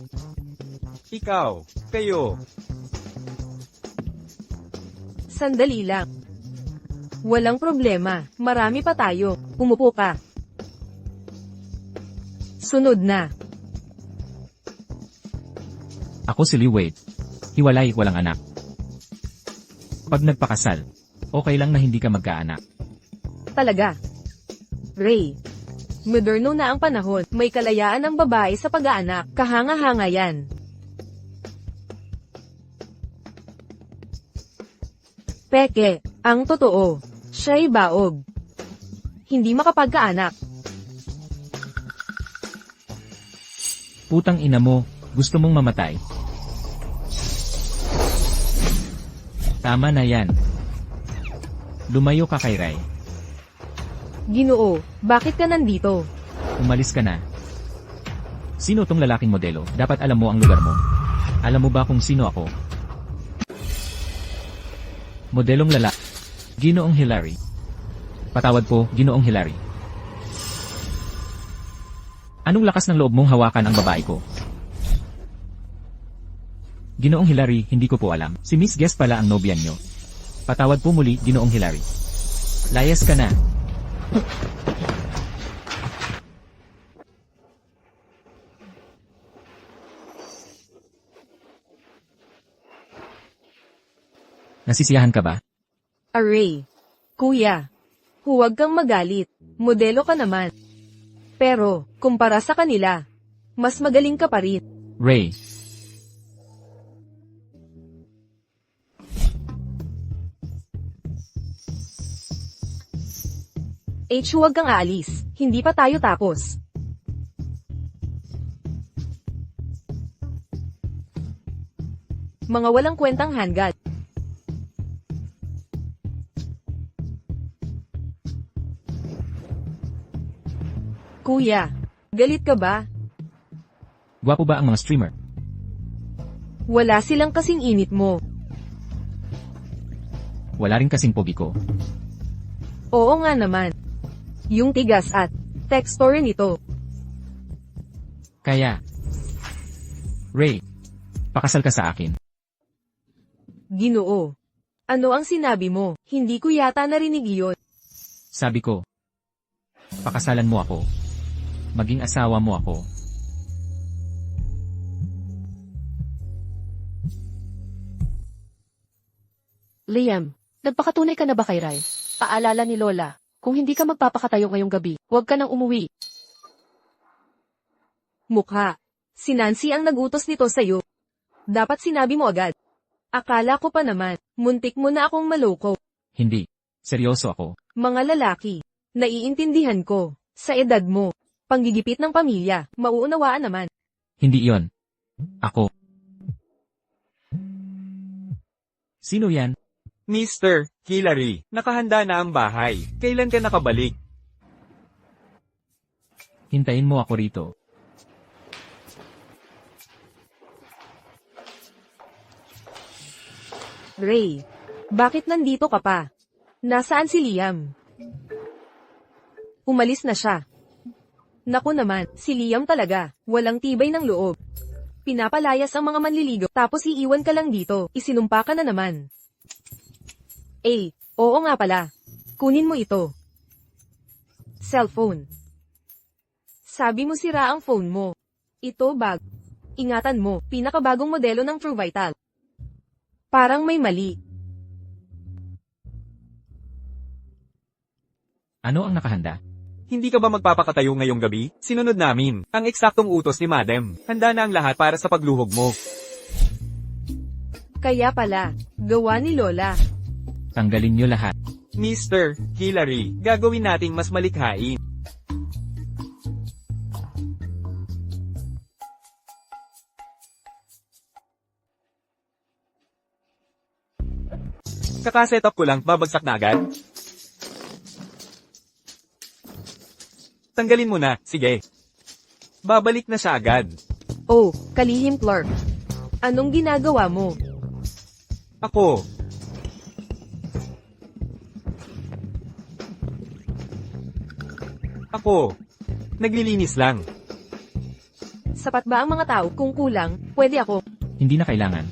Ikaw, kayo. Sandali lang. Walang problema, marami pa tayo. Umupo ka. Sunod na. Ako si Lee Wade. Hiwalay, walang anak. Pag nagpakasal, okay lang na hindi ka magkaanak. Talaga. Ray. Moderno na ang panahon, may kalayaan ang babae sa pag-aanak, kahanga-hanga yan. Peke, ang totoo. Siya'y baog. Hindi makapagkaanak. Putang ina mo, gusto mong mamatay. Tama na yan. Lumayo ka kay Rai. Ginoo, bakit ka nandito? Umalis ka na. Sino tong lalaking modelo? Dapat alam mo ang lugar mo. Alam mo ba kung sino ako? Modelong lalaki. Ginoong Hillary. Patawad po, Ginoong Hillary. Anong lakas ng loob mong hawakan ang babae ko? Ginoong Hillary, hindi ko po alam. Si Miss Guest pala ang nobyan nyo. Patawad po muli, Ginoong Hillary. Layas ka na. Nasisiyahan ka ba? Array. Kuya. Huwag kang magalit. Modelo ka naman. Pero, kumpara sa kanila, mas magaling ka pa rin. Ray. H, huwag kang aalis. Hindi pa tayo tapos. Mga walang kwentang handgat. Kuya, galit ka ba? Gwapo ba ang mga streamer? Wala silang kasing init mo. Wala rin kasing pogi ko. Oo nga naman. Yung tigas at texture nito. Kaya, Ray, pakasal ka sa akin. Ginoo. Ano ang sinabi mo? Hindi ko yata narinig iyon. Sabi ko, pakasalan mo ako. Maging asawa mo ako. Liam, nagpakatunay ka na ba kay Rai? Paalala ni Lola, kung hindi ka magpapakatayo ngayong gabi, huwag ka nang umuwi. Mukha. Si Nancy ang nagutos nito sa'yo. Dapat sinabi mo agad. Akala ko pa naman, muntik mo na akong maloko. Hindi. Seryoso ako. Mga lalaki. Naiintindihan ko. Sa edad mo. Panggigipit ng pamilya. Mauunawaan naman. Hindi iyon. Ako. Sino yan? Mr. Hillary, nakahanda na ang bahay. Kailan ka nakabalik? Hintayin mo ako rito. Ray. Bakit nandito ka pa? Nasaan si Liam? Umalis na siya. Naku naman, si Liam talaga. Walang tibay ng loob. Pinapalayas ang mga manliligaw, tapos iiwan ka lang dito. Isinumpa ka na naman. Oo nga pala. Kunin mo ito. Cellphone. Sabi mo sira ang phone mo. Ito bag. Ingatan mo, pinakabagong modelo ng True Vital. Parang may mali. Ano ang nakahanda? Hindi ka ba magpapakatayo ngayong gabi? Sinunod namin ang eksaktong utos ni Madam. Handa na ang lahat para sa pagluhog mo. Kaya pala, gawa ni Lola. Tanggalin niyo lahat. Mr. Hillary, gagawin nating mas malikhain. Kaka-setup ko lang, babagsak na agad. Tanggalin mo na, sige. Babalik na siya agad. Oh, kalihim Clark. Anong ginagawa mo? Ako. Naglilinis lang. Sapat ba ang mga tao? Kung kulang, pwede ako. Hindi na kailangan.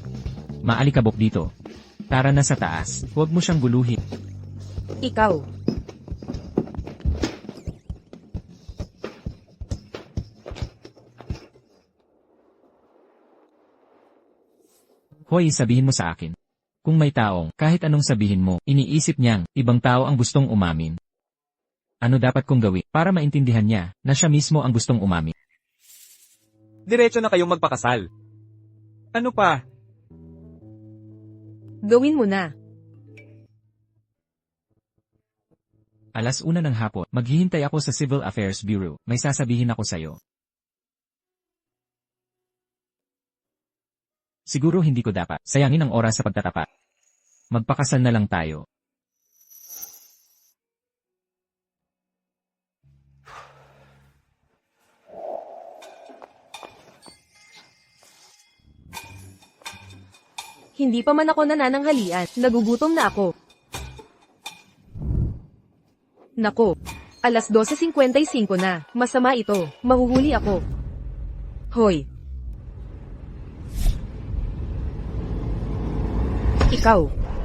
Maalikabok dito. Tara na sa taas. Huwag mo siyang guluhin. Ikaw. Hoy, sabihin mo sa akin. Kung may taong, kahit anong sabihin mo, iniisip niyang, ibang tao ang gustong umamin. Ano dapat kong gawin para maintindihan niya na siya mismo ang gustong umamin? Diretso na kayong magpakasal. Ano pa? Gawin mo na. 1:00 ng hapon, maghihintay ako sa Civil Affairs Bureau. May sasabihin ako sa'yo. Siguro hindi ko dapat sayangin ang oras sa pagtatapat. Magpakasal na lang tayo. Hindi pa man ako nanananghalian, nagugutom na ako. Nako, 12:55 na, masama ito, mahuhuli ako. Hoy! Ikaw,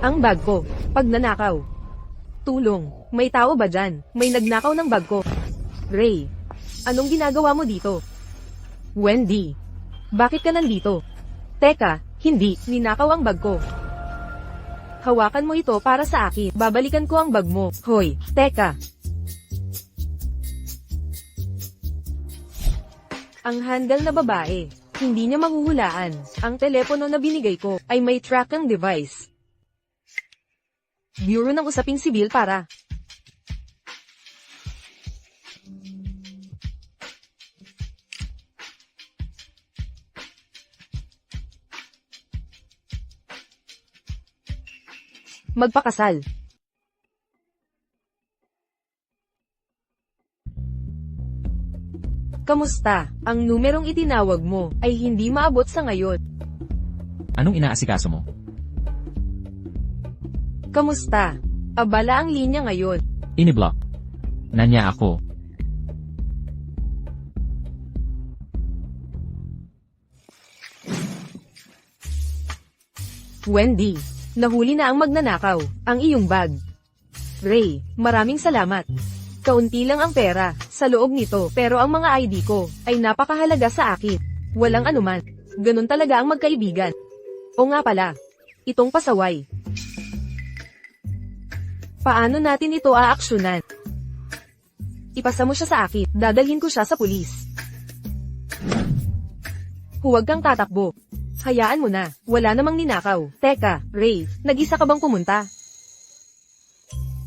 ang bag ko, pagnanakaw. Tulong, may tao ba dyan? May nagnakaw ng bag ko. Ray, anong ginagawa mo dito? Wendy, bakit ka nandito? Teka, hindi, ninakaw ang bag ko. Hawakan mo ito para sa akin, babalikan ko ang bag mo. Hoy, teka. Ang handgal na babae, hindi niya mahuhulaan. Ang telepono na binigay ko ay may tracking device. Bureau ng Usaping Sibil para. Magpakasal. Kamusta? Ang numerong itinawag mo ay hindi maabot sa ngayon. Anong inaasikaso mo? Kamusta? Abala ang linya ngayon. Iniblock. Nanya ako. Wendy, nahuli na ang magnanakaw, ang iyong bag. Ray, maraming salamat. Kaunti lang ang pera sa loob nito, pero ang mga ID ko ay napakahalaga sa akin. Walang anuman. Ganun talaga ang magkaibigan. O nga pala, itong pasaway. Paano natin ito aaksyonan? Ipasa mo siya sa akin, dadalhin ko siya sa pulis. Huwag kang tatakbo. Hayaan mo na, wala namang ninakaw. Teka, Ray, nag-isa ka bang pumunta?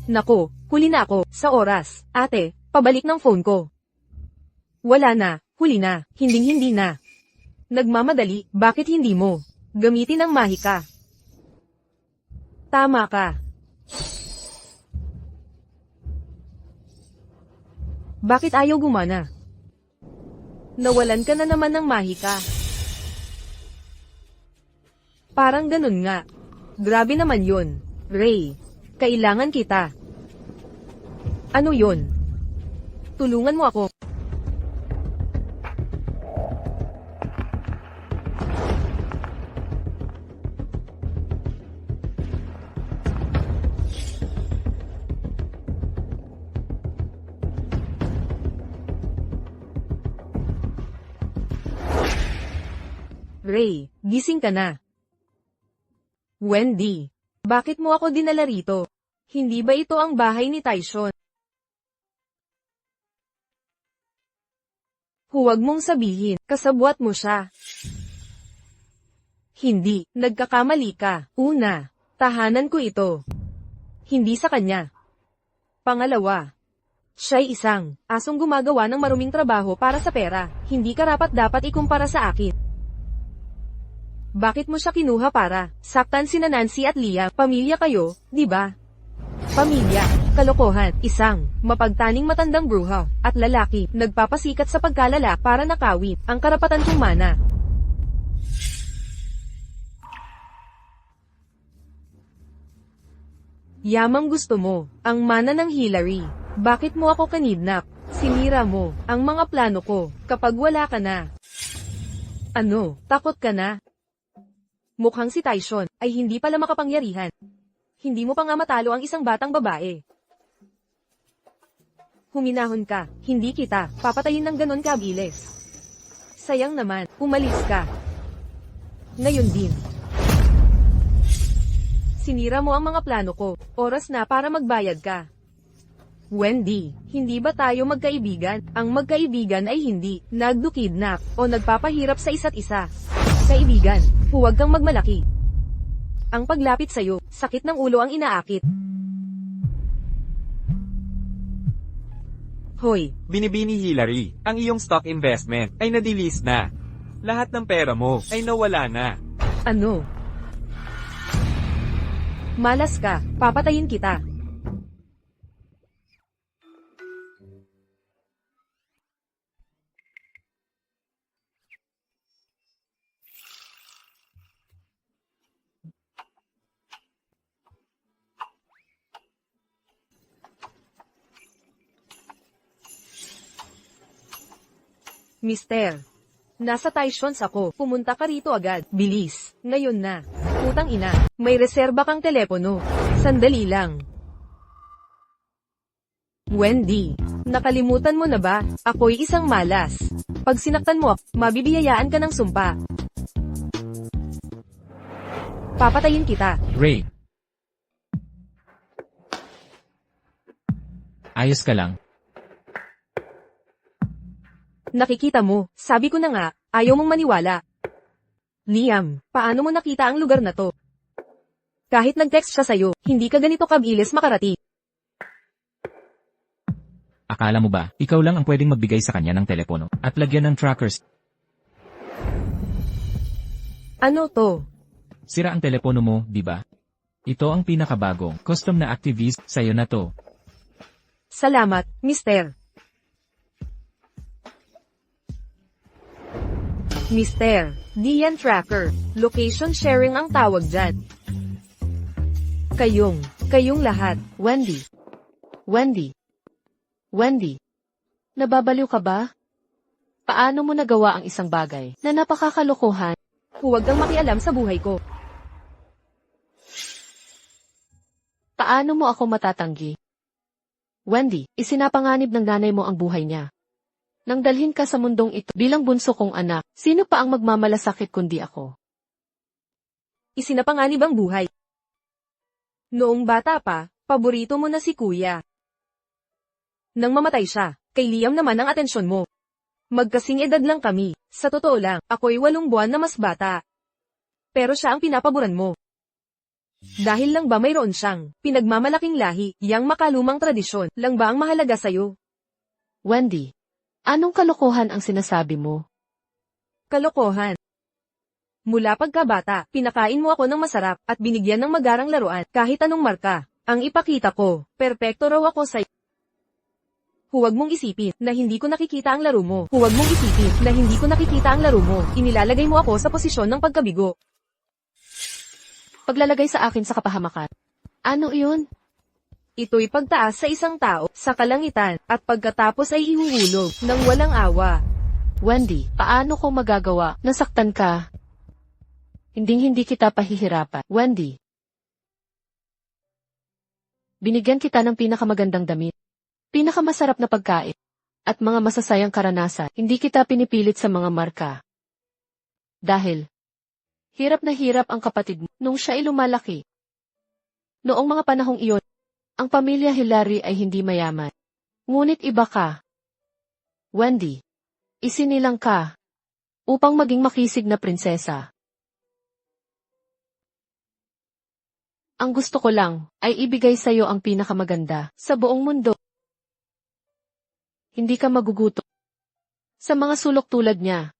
Nako, huli na ako, sa oras. Ate, pabalik ng phone ko. Wala na, huli na, hinding-hindi na. Nagmamadali, bakit hindi mo? Gamitin ang mahika. Tama ka. Bakit ayaw gumana? Nawalan ka na naman ng mahika. Parang ganun nga. Grabe naman yun. Ray, kailangan kita. Ano yun? Tulungan mo ako. Ray, gising ka na. Wendy, bakit mo ako dinala rito? Hindi ba ito ang bahay ni Tyson? Huwag mong sabihin, kasabwat mo siya. Hindi, nagkakamali ka. Una, tahanan ko ito. Hindi sa kanya. Pangalawa, siya'y isang asong gumagawa ng maruming trabaho para sa pera. Hindi karapat-dapat ikumpara sa akin. Bakit mo siya kinuha para saktan sina Nancy at Leah? Pamilya kayo, di ba? Pamilya, kalokohan, isang mapagtaning matandang bruha at lalaki nagpapasikat sa pagkalala para nakawin ang karapatan kong mana. Yamang gusto mo ang mana ng Hillary. Bakit mo ako kanidnap? Sinira mo ang mga plano ko kapag wala ka na. Ano, takot ka na? Mukhang si Tyson ay hindi pala makapangyarihan. Hindi mo pa nga matalo ang isang batang babae. Huminahon ka, hindi kita papatayin ng ganon kabilis. Sayang naman, umalis ka. Ngayon din. Sinira mo ang mga plano ko, oras na para magbayad ka. Wendy, hindi ba tayo magkaibigan? Ang magkaibigan ay hindi nagdukidnap o nagpapahirap sa isa't isa. Kaibigan, huwag kang magmalaki. Ang paglapit sa'yo, sakit ng ulo ang inaakit. Hoy, Binibini Hillary, ang iyong stock investment ay na-delist na. Lahat ng pera mo ay nawala na. ano? Malas ka, papatayin kita. Mister, nasa Tysons ako. Pumunta ka rito agad. Bilis. Ngayon na. Putang ina. May reserba kang telepono. Sandali lang. Wendy, nakalimutan mo na ba? Ako'y isang malas. Pag sinaktan mo, mabibiyayaan ka ng sumpa. Papatayin kita. Ray. Ayos ka lang. Nakikita mo, sabi ko na nga, ayaw mong maniwala. Liam, paano mo nakita ang lugar na to? Kahit nag-text siya sa'yo, hindi ka ganito kabilis makarating. Akala mo ba, ikaw lang ang pwedeng magbigay sa kanya ng telepono at lagyan ng trackers? Ano to? Sira ang telepono mo, di ba? Ito ang pinakabagong, custom na activist, sa'yo na to. Salamat, mister. Mister, Dian Tracker, location sharing ang tawag dyan. Kayong lahat. Wendy. Wendy. Nababaliw ka ba? Paano mo nagawa ang isang bagay na napakakalokohan? Huwag kang makialam sa buhay ko. Paano mo ako matatanggi? Wendy, isinapanganib ng nanay mo ang buhay niya. Nang dalhin ka sa mundong ito bilang bunso kong anak, sino pa ang magmamalasakit kundi ako? Isinapanganib ang buhay. Noong bata pa, paborito mo na si kuya. Nang mamatay siya, kay Liam naman ang atensyon mo. Magkasing edad lang kami, sa totoo lang, ako'y 8 buwan na mas bata. Pero siya ang pinapaboran mo. Dahil lang ba mayroon siyang pinagmamalaking lahi, yang makalumang tradisyon, lang ba ang mahalaga sa'yo? Wendy, anong kalokohan ang sinasabi mo? Kalokohan. Mula pagkabata, pinakain mo ako ng masarap, at binigyan ng magarang laruan, kahit anong marka. Ang ipakita ko, perpekto raw ako sa'yo. Huwag mong isipin, na hindi ko nakikita ang laro mo. Huwag mong isipin, na hindi ko nakikita ang laro mo. Inilalagay mo ako sa posisyon ng pagkabigo. Paglalagay sa akin sa kapahamakan. Ano iyon? Ito'y pagtaas sa isang tao, sa kalangitan, at pagkatapos ay ihuhulog, ng walang awa. Wendy, paano ko magagawa? Nasaktan ka. Hinding-hindi kita pahihirapan. Wendy. Binigyan kita ng pinakamagandang damit. Pinakamasarap na pagkain. At mga masasayang karanasan. Hindi kita pinipilit sa mga marka. Dahil, hirap na hirap ang kapatid mo nung siya ay lumalaki. Noong mga panahong iyon, ang pamilya Hillary ay hindi mayaman. Ngunit iba ka. Wendy, isinilang ka upang maging makisig na prinsesa. Ang gusto ko lang ay ibigay sa iyo ang pinakamaganda sa buong mundo. Hindi ka magugutom. Sa mga sulok tulad niya,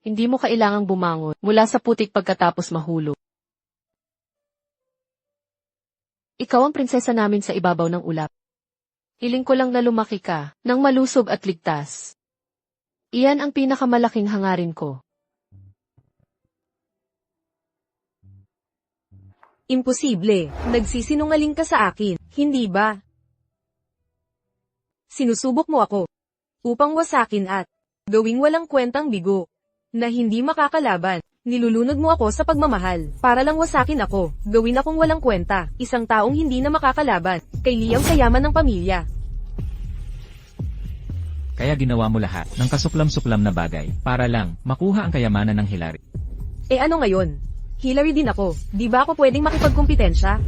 hindi mo kailangang bumangon mula sa putik pagkatapos mahulog. Ikaw ang prinsesa namin sa ibabaw ng ulap. Hiling ko lang na lumaki ka, nang malusog at ligtas. Iyan ang pinakamalaking hangarin ko. Imposible, nagsisinungaling ka sa akin, hindi ba? Sinusubok mo ako upang wasakin at gawing walang kwentang bigo na hindi makakalaban. Nilulunod mo ako sa pagmamahal, para lang wasakin ako, gawin akong walang kwenta, isang taong hindi na makakalaban, kay Liam kayaman ng pamilya. Kaya ginawa mo lahat ng kasuklam-suklam na bagay para lang makuha ang kayamanan ng Hillary. Eh ano ngayon? Hillary din ako, di ba ako pwedeng makipagkumpetensya?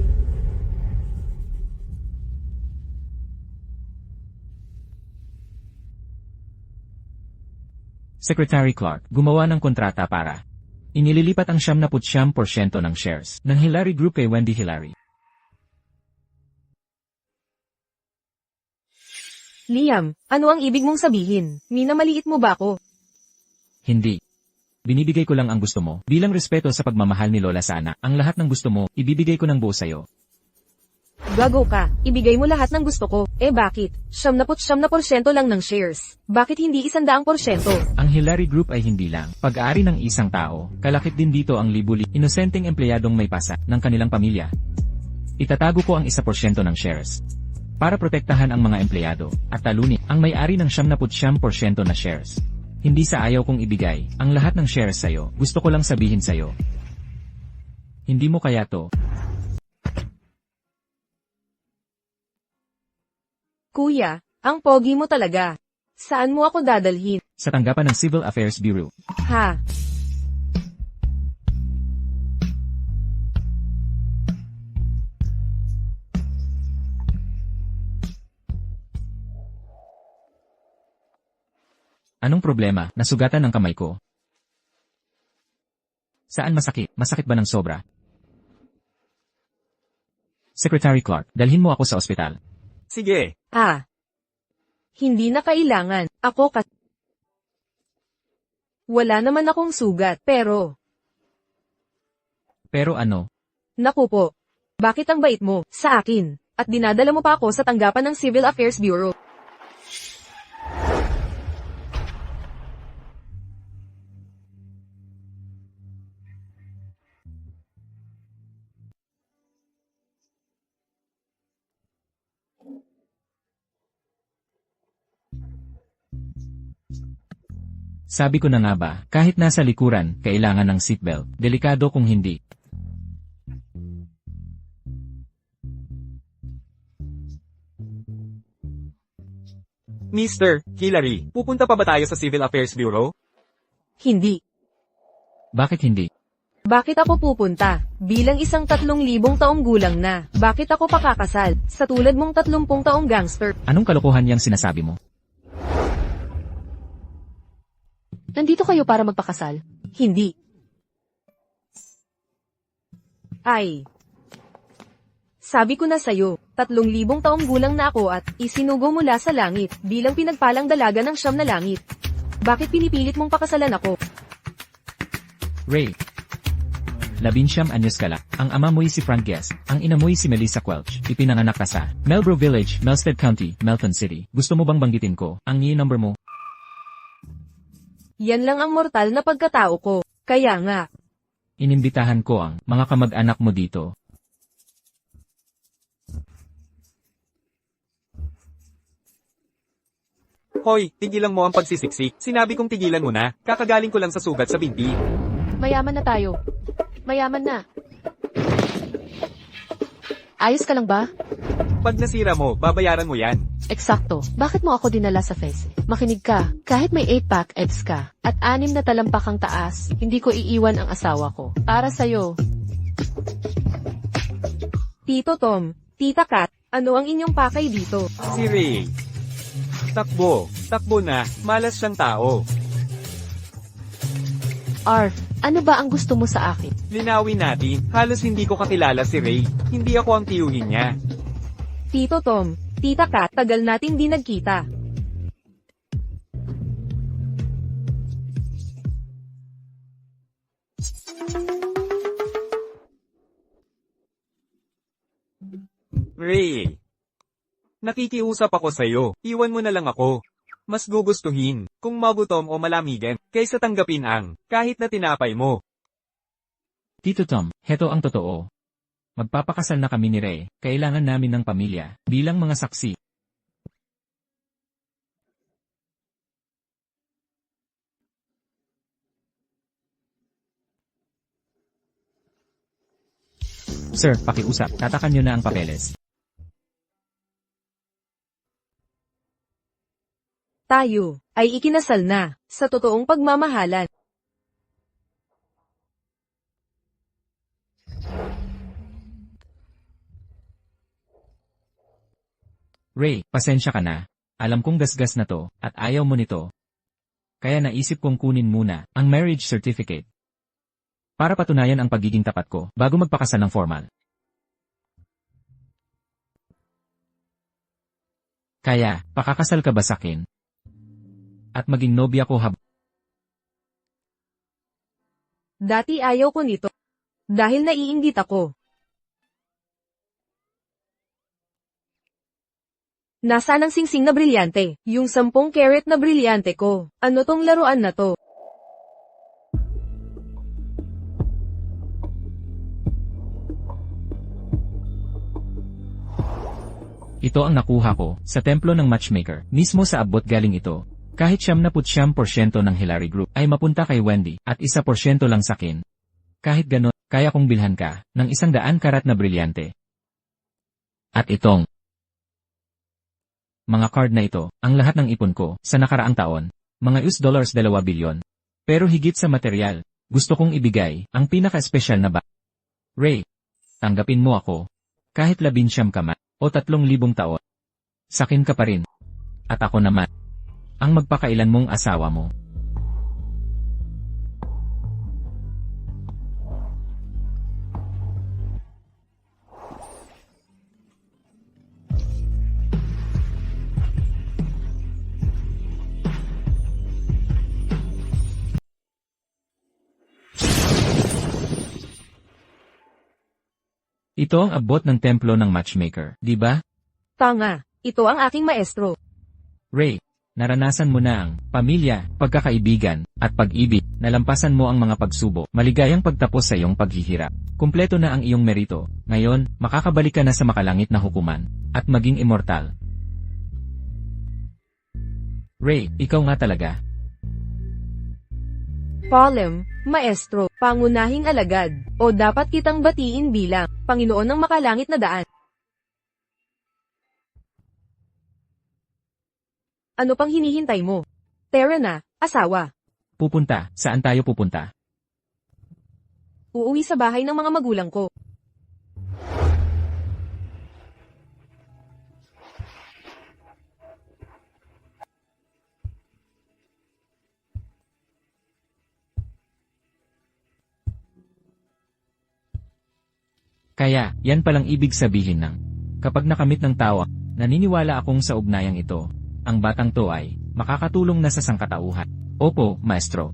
Secretary Clark, gumawa ng kontrata para inililipat ang 79% ng shares ng Hillary Group kay Wendy Hillary. Liam, ano ang ibig mong sabihin? Minamaliit mo ba ako? Hindi. Binibigay ko lang ang gusto mo. Bilang respeto sa pagmamahal ni Lola sa anak, ang lahat ng gusto mo, ibibigay ko ng buo sa'yo. Gago ka, ibigay mo lahat ng gusto ko. Eh bakit? 79% lang ng shares. Bakit hindi 100%? Ang Hillary Group ay hindi lang pag-aari ng isang tao, kalakip din dito ang libu-libong inosenteng empleyadong may pasa ng kanilang pamilya. Itatago ko ang 1% ng shares para protektahan ang mga empleyado at talunin ang may-ari ng 79% na shares. Hindi sa ayaw kong ibigay ang lahat ng shares sa'yo, gusto ko lang sabihin sa'yo. Hindi mo kaya to. Kuya, ang pogi mo talaga. Saan mo ako dadalhin? Sa tanggapan ng Civil Affairs Bureau. Ha? Anong problema? Nasugatan ng kamay ko. Saan masakit? Masakit ba ng sobra? Secretary Clark, dalhin mo ako sa ospital. Sige. Hindi na kailangan. Ako wala naman akong sugat, pero... Pero ano? Naku po. Bakit ang bait mo sa akin? At dinadala mo pa ako sa tanggapan ng Civil Affairs Bureau. Sabi ko na nga ba, kahit nasa likuran, kailangan ng seatbelt. Delikado kung hindi. Mr. Hillary, pupunta pa ba tayo sa Civil Affairs Bureau? Hindi. Bakit hindi? Bakit ako pupunta? Bilang isang 3,000 taong gulang na. Bakit ako pakakasal? Sa tulad mong 30 taong gangster. Anong kalokohan yang sinasabi mo? Nandito kayo para magpakasal? Hindi. Ay. Sabi ko na sa'yo, 3,000 taong gulang na ako at isinugo mula sa langit bilang pinagpalang dalaga ng siyam na langit. Bakit pinipilit mong pakasalan ako? Ray. 19 anyos ka lang. Ang ama mo'y si Frank Guest. Ang ina mo'y si Melissa Quelch. Ipinanganak ka sa Melbro Village, Melstead County, Melton City. Gusto mo bang banggitin ko ang number mo? Yan lang ang mortal na pagkatao ko. Kaya nga. Inimbitahan ko ang mga kamag-anak mo dito. Hoy, tigilan mo ang pagsisiksik. Sinabi kong tigilan mo na. Kakagaling ko lang sa sugat sa binti. Mayaman na tayo. Mayaman na. Ayos ka lang ba? Pag nasira mo, babayaran mo yan. Eksakto. Bakit mo ako dinala sa FESE? Makinig ka. Kahit may 8-pack abs ka, at 6 na talampakang taas, hindi ko iiwan ang asawa ko. Para sa'yo. Tito Tom, Tita Kat, ano ang inyong pakay dito? Si Ray. Takbo. Takbo na. Malas siyang tao. Arf, ano ba ang gusto mo sa akin? Linawin natin. Halos hindi ko kakilala si Ray. Hindi ako ang tiyuhin niya. Tito Tom, Tita Kat, tagal nating di nagkita. Ray. Nakikiusap ako sa'yo. Iwan mo na lang ako. Mas gugustuhin kung magutom o malamigan kaysa tanggapin ang kahit na tinapay mo. Tito Tom, heto ang totoo. Magpapakasal na kami ni Ray. Kailangan namin ng pamilya bilang mga saksi. Sir, pakiusap. Tatakan nyo na ang papeles. Tayo ay ikinasal na sa totoong pagmamahalan. Ray, pasensya ka na. Alam kong gasgas na to, at ayaw mo nito. Kaya naisip kong kunin muna ang marriage certificate. Para patunayan ang pagiging tapat ko bago magpakasal ng formal. Kaya, pakakasal ka ba sakin? At maging nobya ko Dati ayaw ko nito. Dahil naiinggit ako. Nasaan ang singsing na brilyante? Yung 10 karat na brilyante ko. Ano tong laruan na to? Ito ang nakuha ko sa templo ng matchmaker. Mismo sa abot galing ito. Kahit 79% ng Hillary Group ay mapunta kay Wendy at 1% lang sakin. Kahit ganon, kaya kong bilhan ka ng 100 karat na brilyante. At itong mga card na ito, ang lahat ng ipon ko sa nakaraang taon, mga US dollars 2 bilyon. Pero higit sa material, gusto kong ibigay ang pinaka-espesyal na Ray, tanggapin mo ako. Kahit 19 ka man, o 3,000 taon. Sakin ka pa rin. At ako naman, ang magpakailan mong asawa mo. Ito ang abot ng templo ng matchmaker, di ba? Tanga, ito ang aking maestro. Ray, naranasan mo na ang pamilya, pagkakaibigan, at pag-ibig. Nalampasan mo ang mga pagsubok, maligayang pagtapos sa iyong paghihirap. Kumpleto na ang iyong merito. Ngayon, makakabalik ka na sa makalangit na hukuman, at maging immortal. Ray, ikaw nga talaga. Palem, maestro, pangunahing alagad, o dapat kitang batiin bilang Panginoon ng makalangit na daan. Ano pang hinihintay mo? Tara na, asawa. Pupunta, saan tayo pupunta? Uuwi sa bahay ng mga magulang ko. Kaya, yan palang ibig sabihin ng kapag nakamit ng tawa, naniniwala akong sa ugnayang ito. Ang batang to ay makakatulong na sa sangkatauhan. Opo, maestro.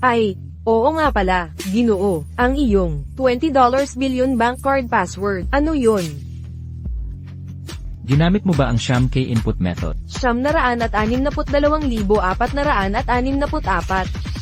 Ay, oo nga pala, Ginoo, ang iyong $20 billion bank card password. Ano yun? Ginamit mo ba ang Sham K input method? 962,464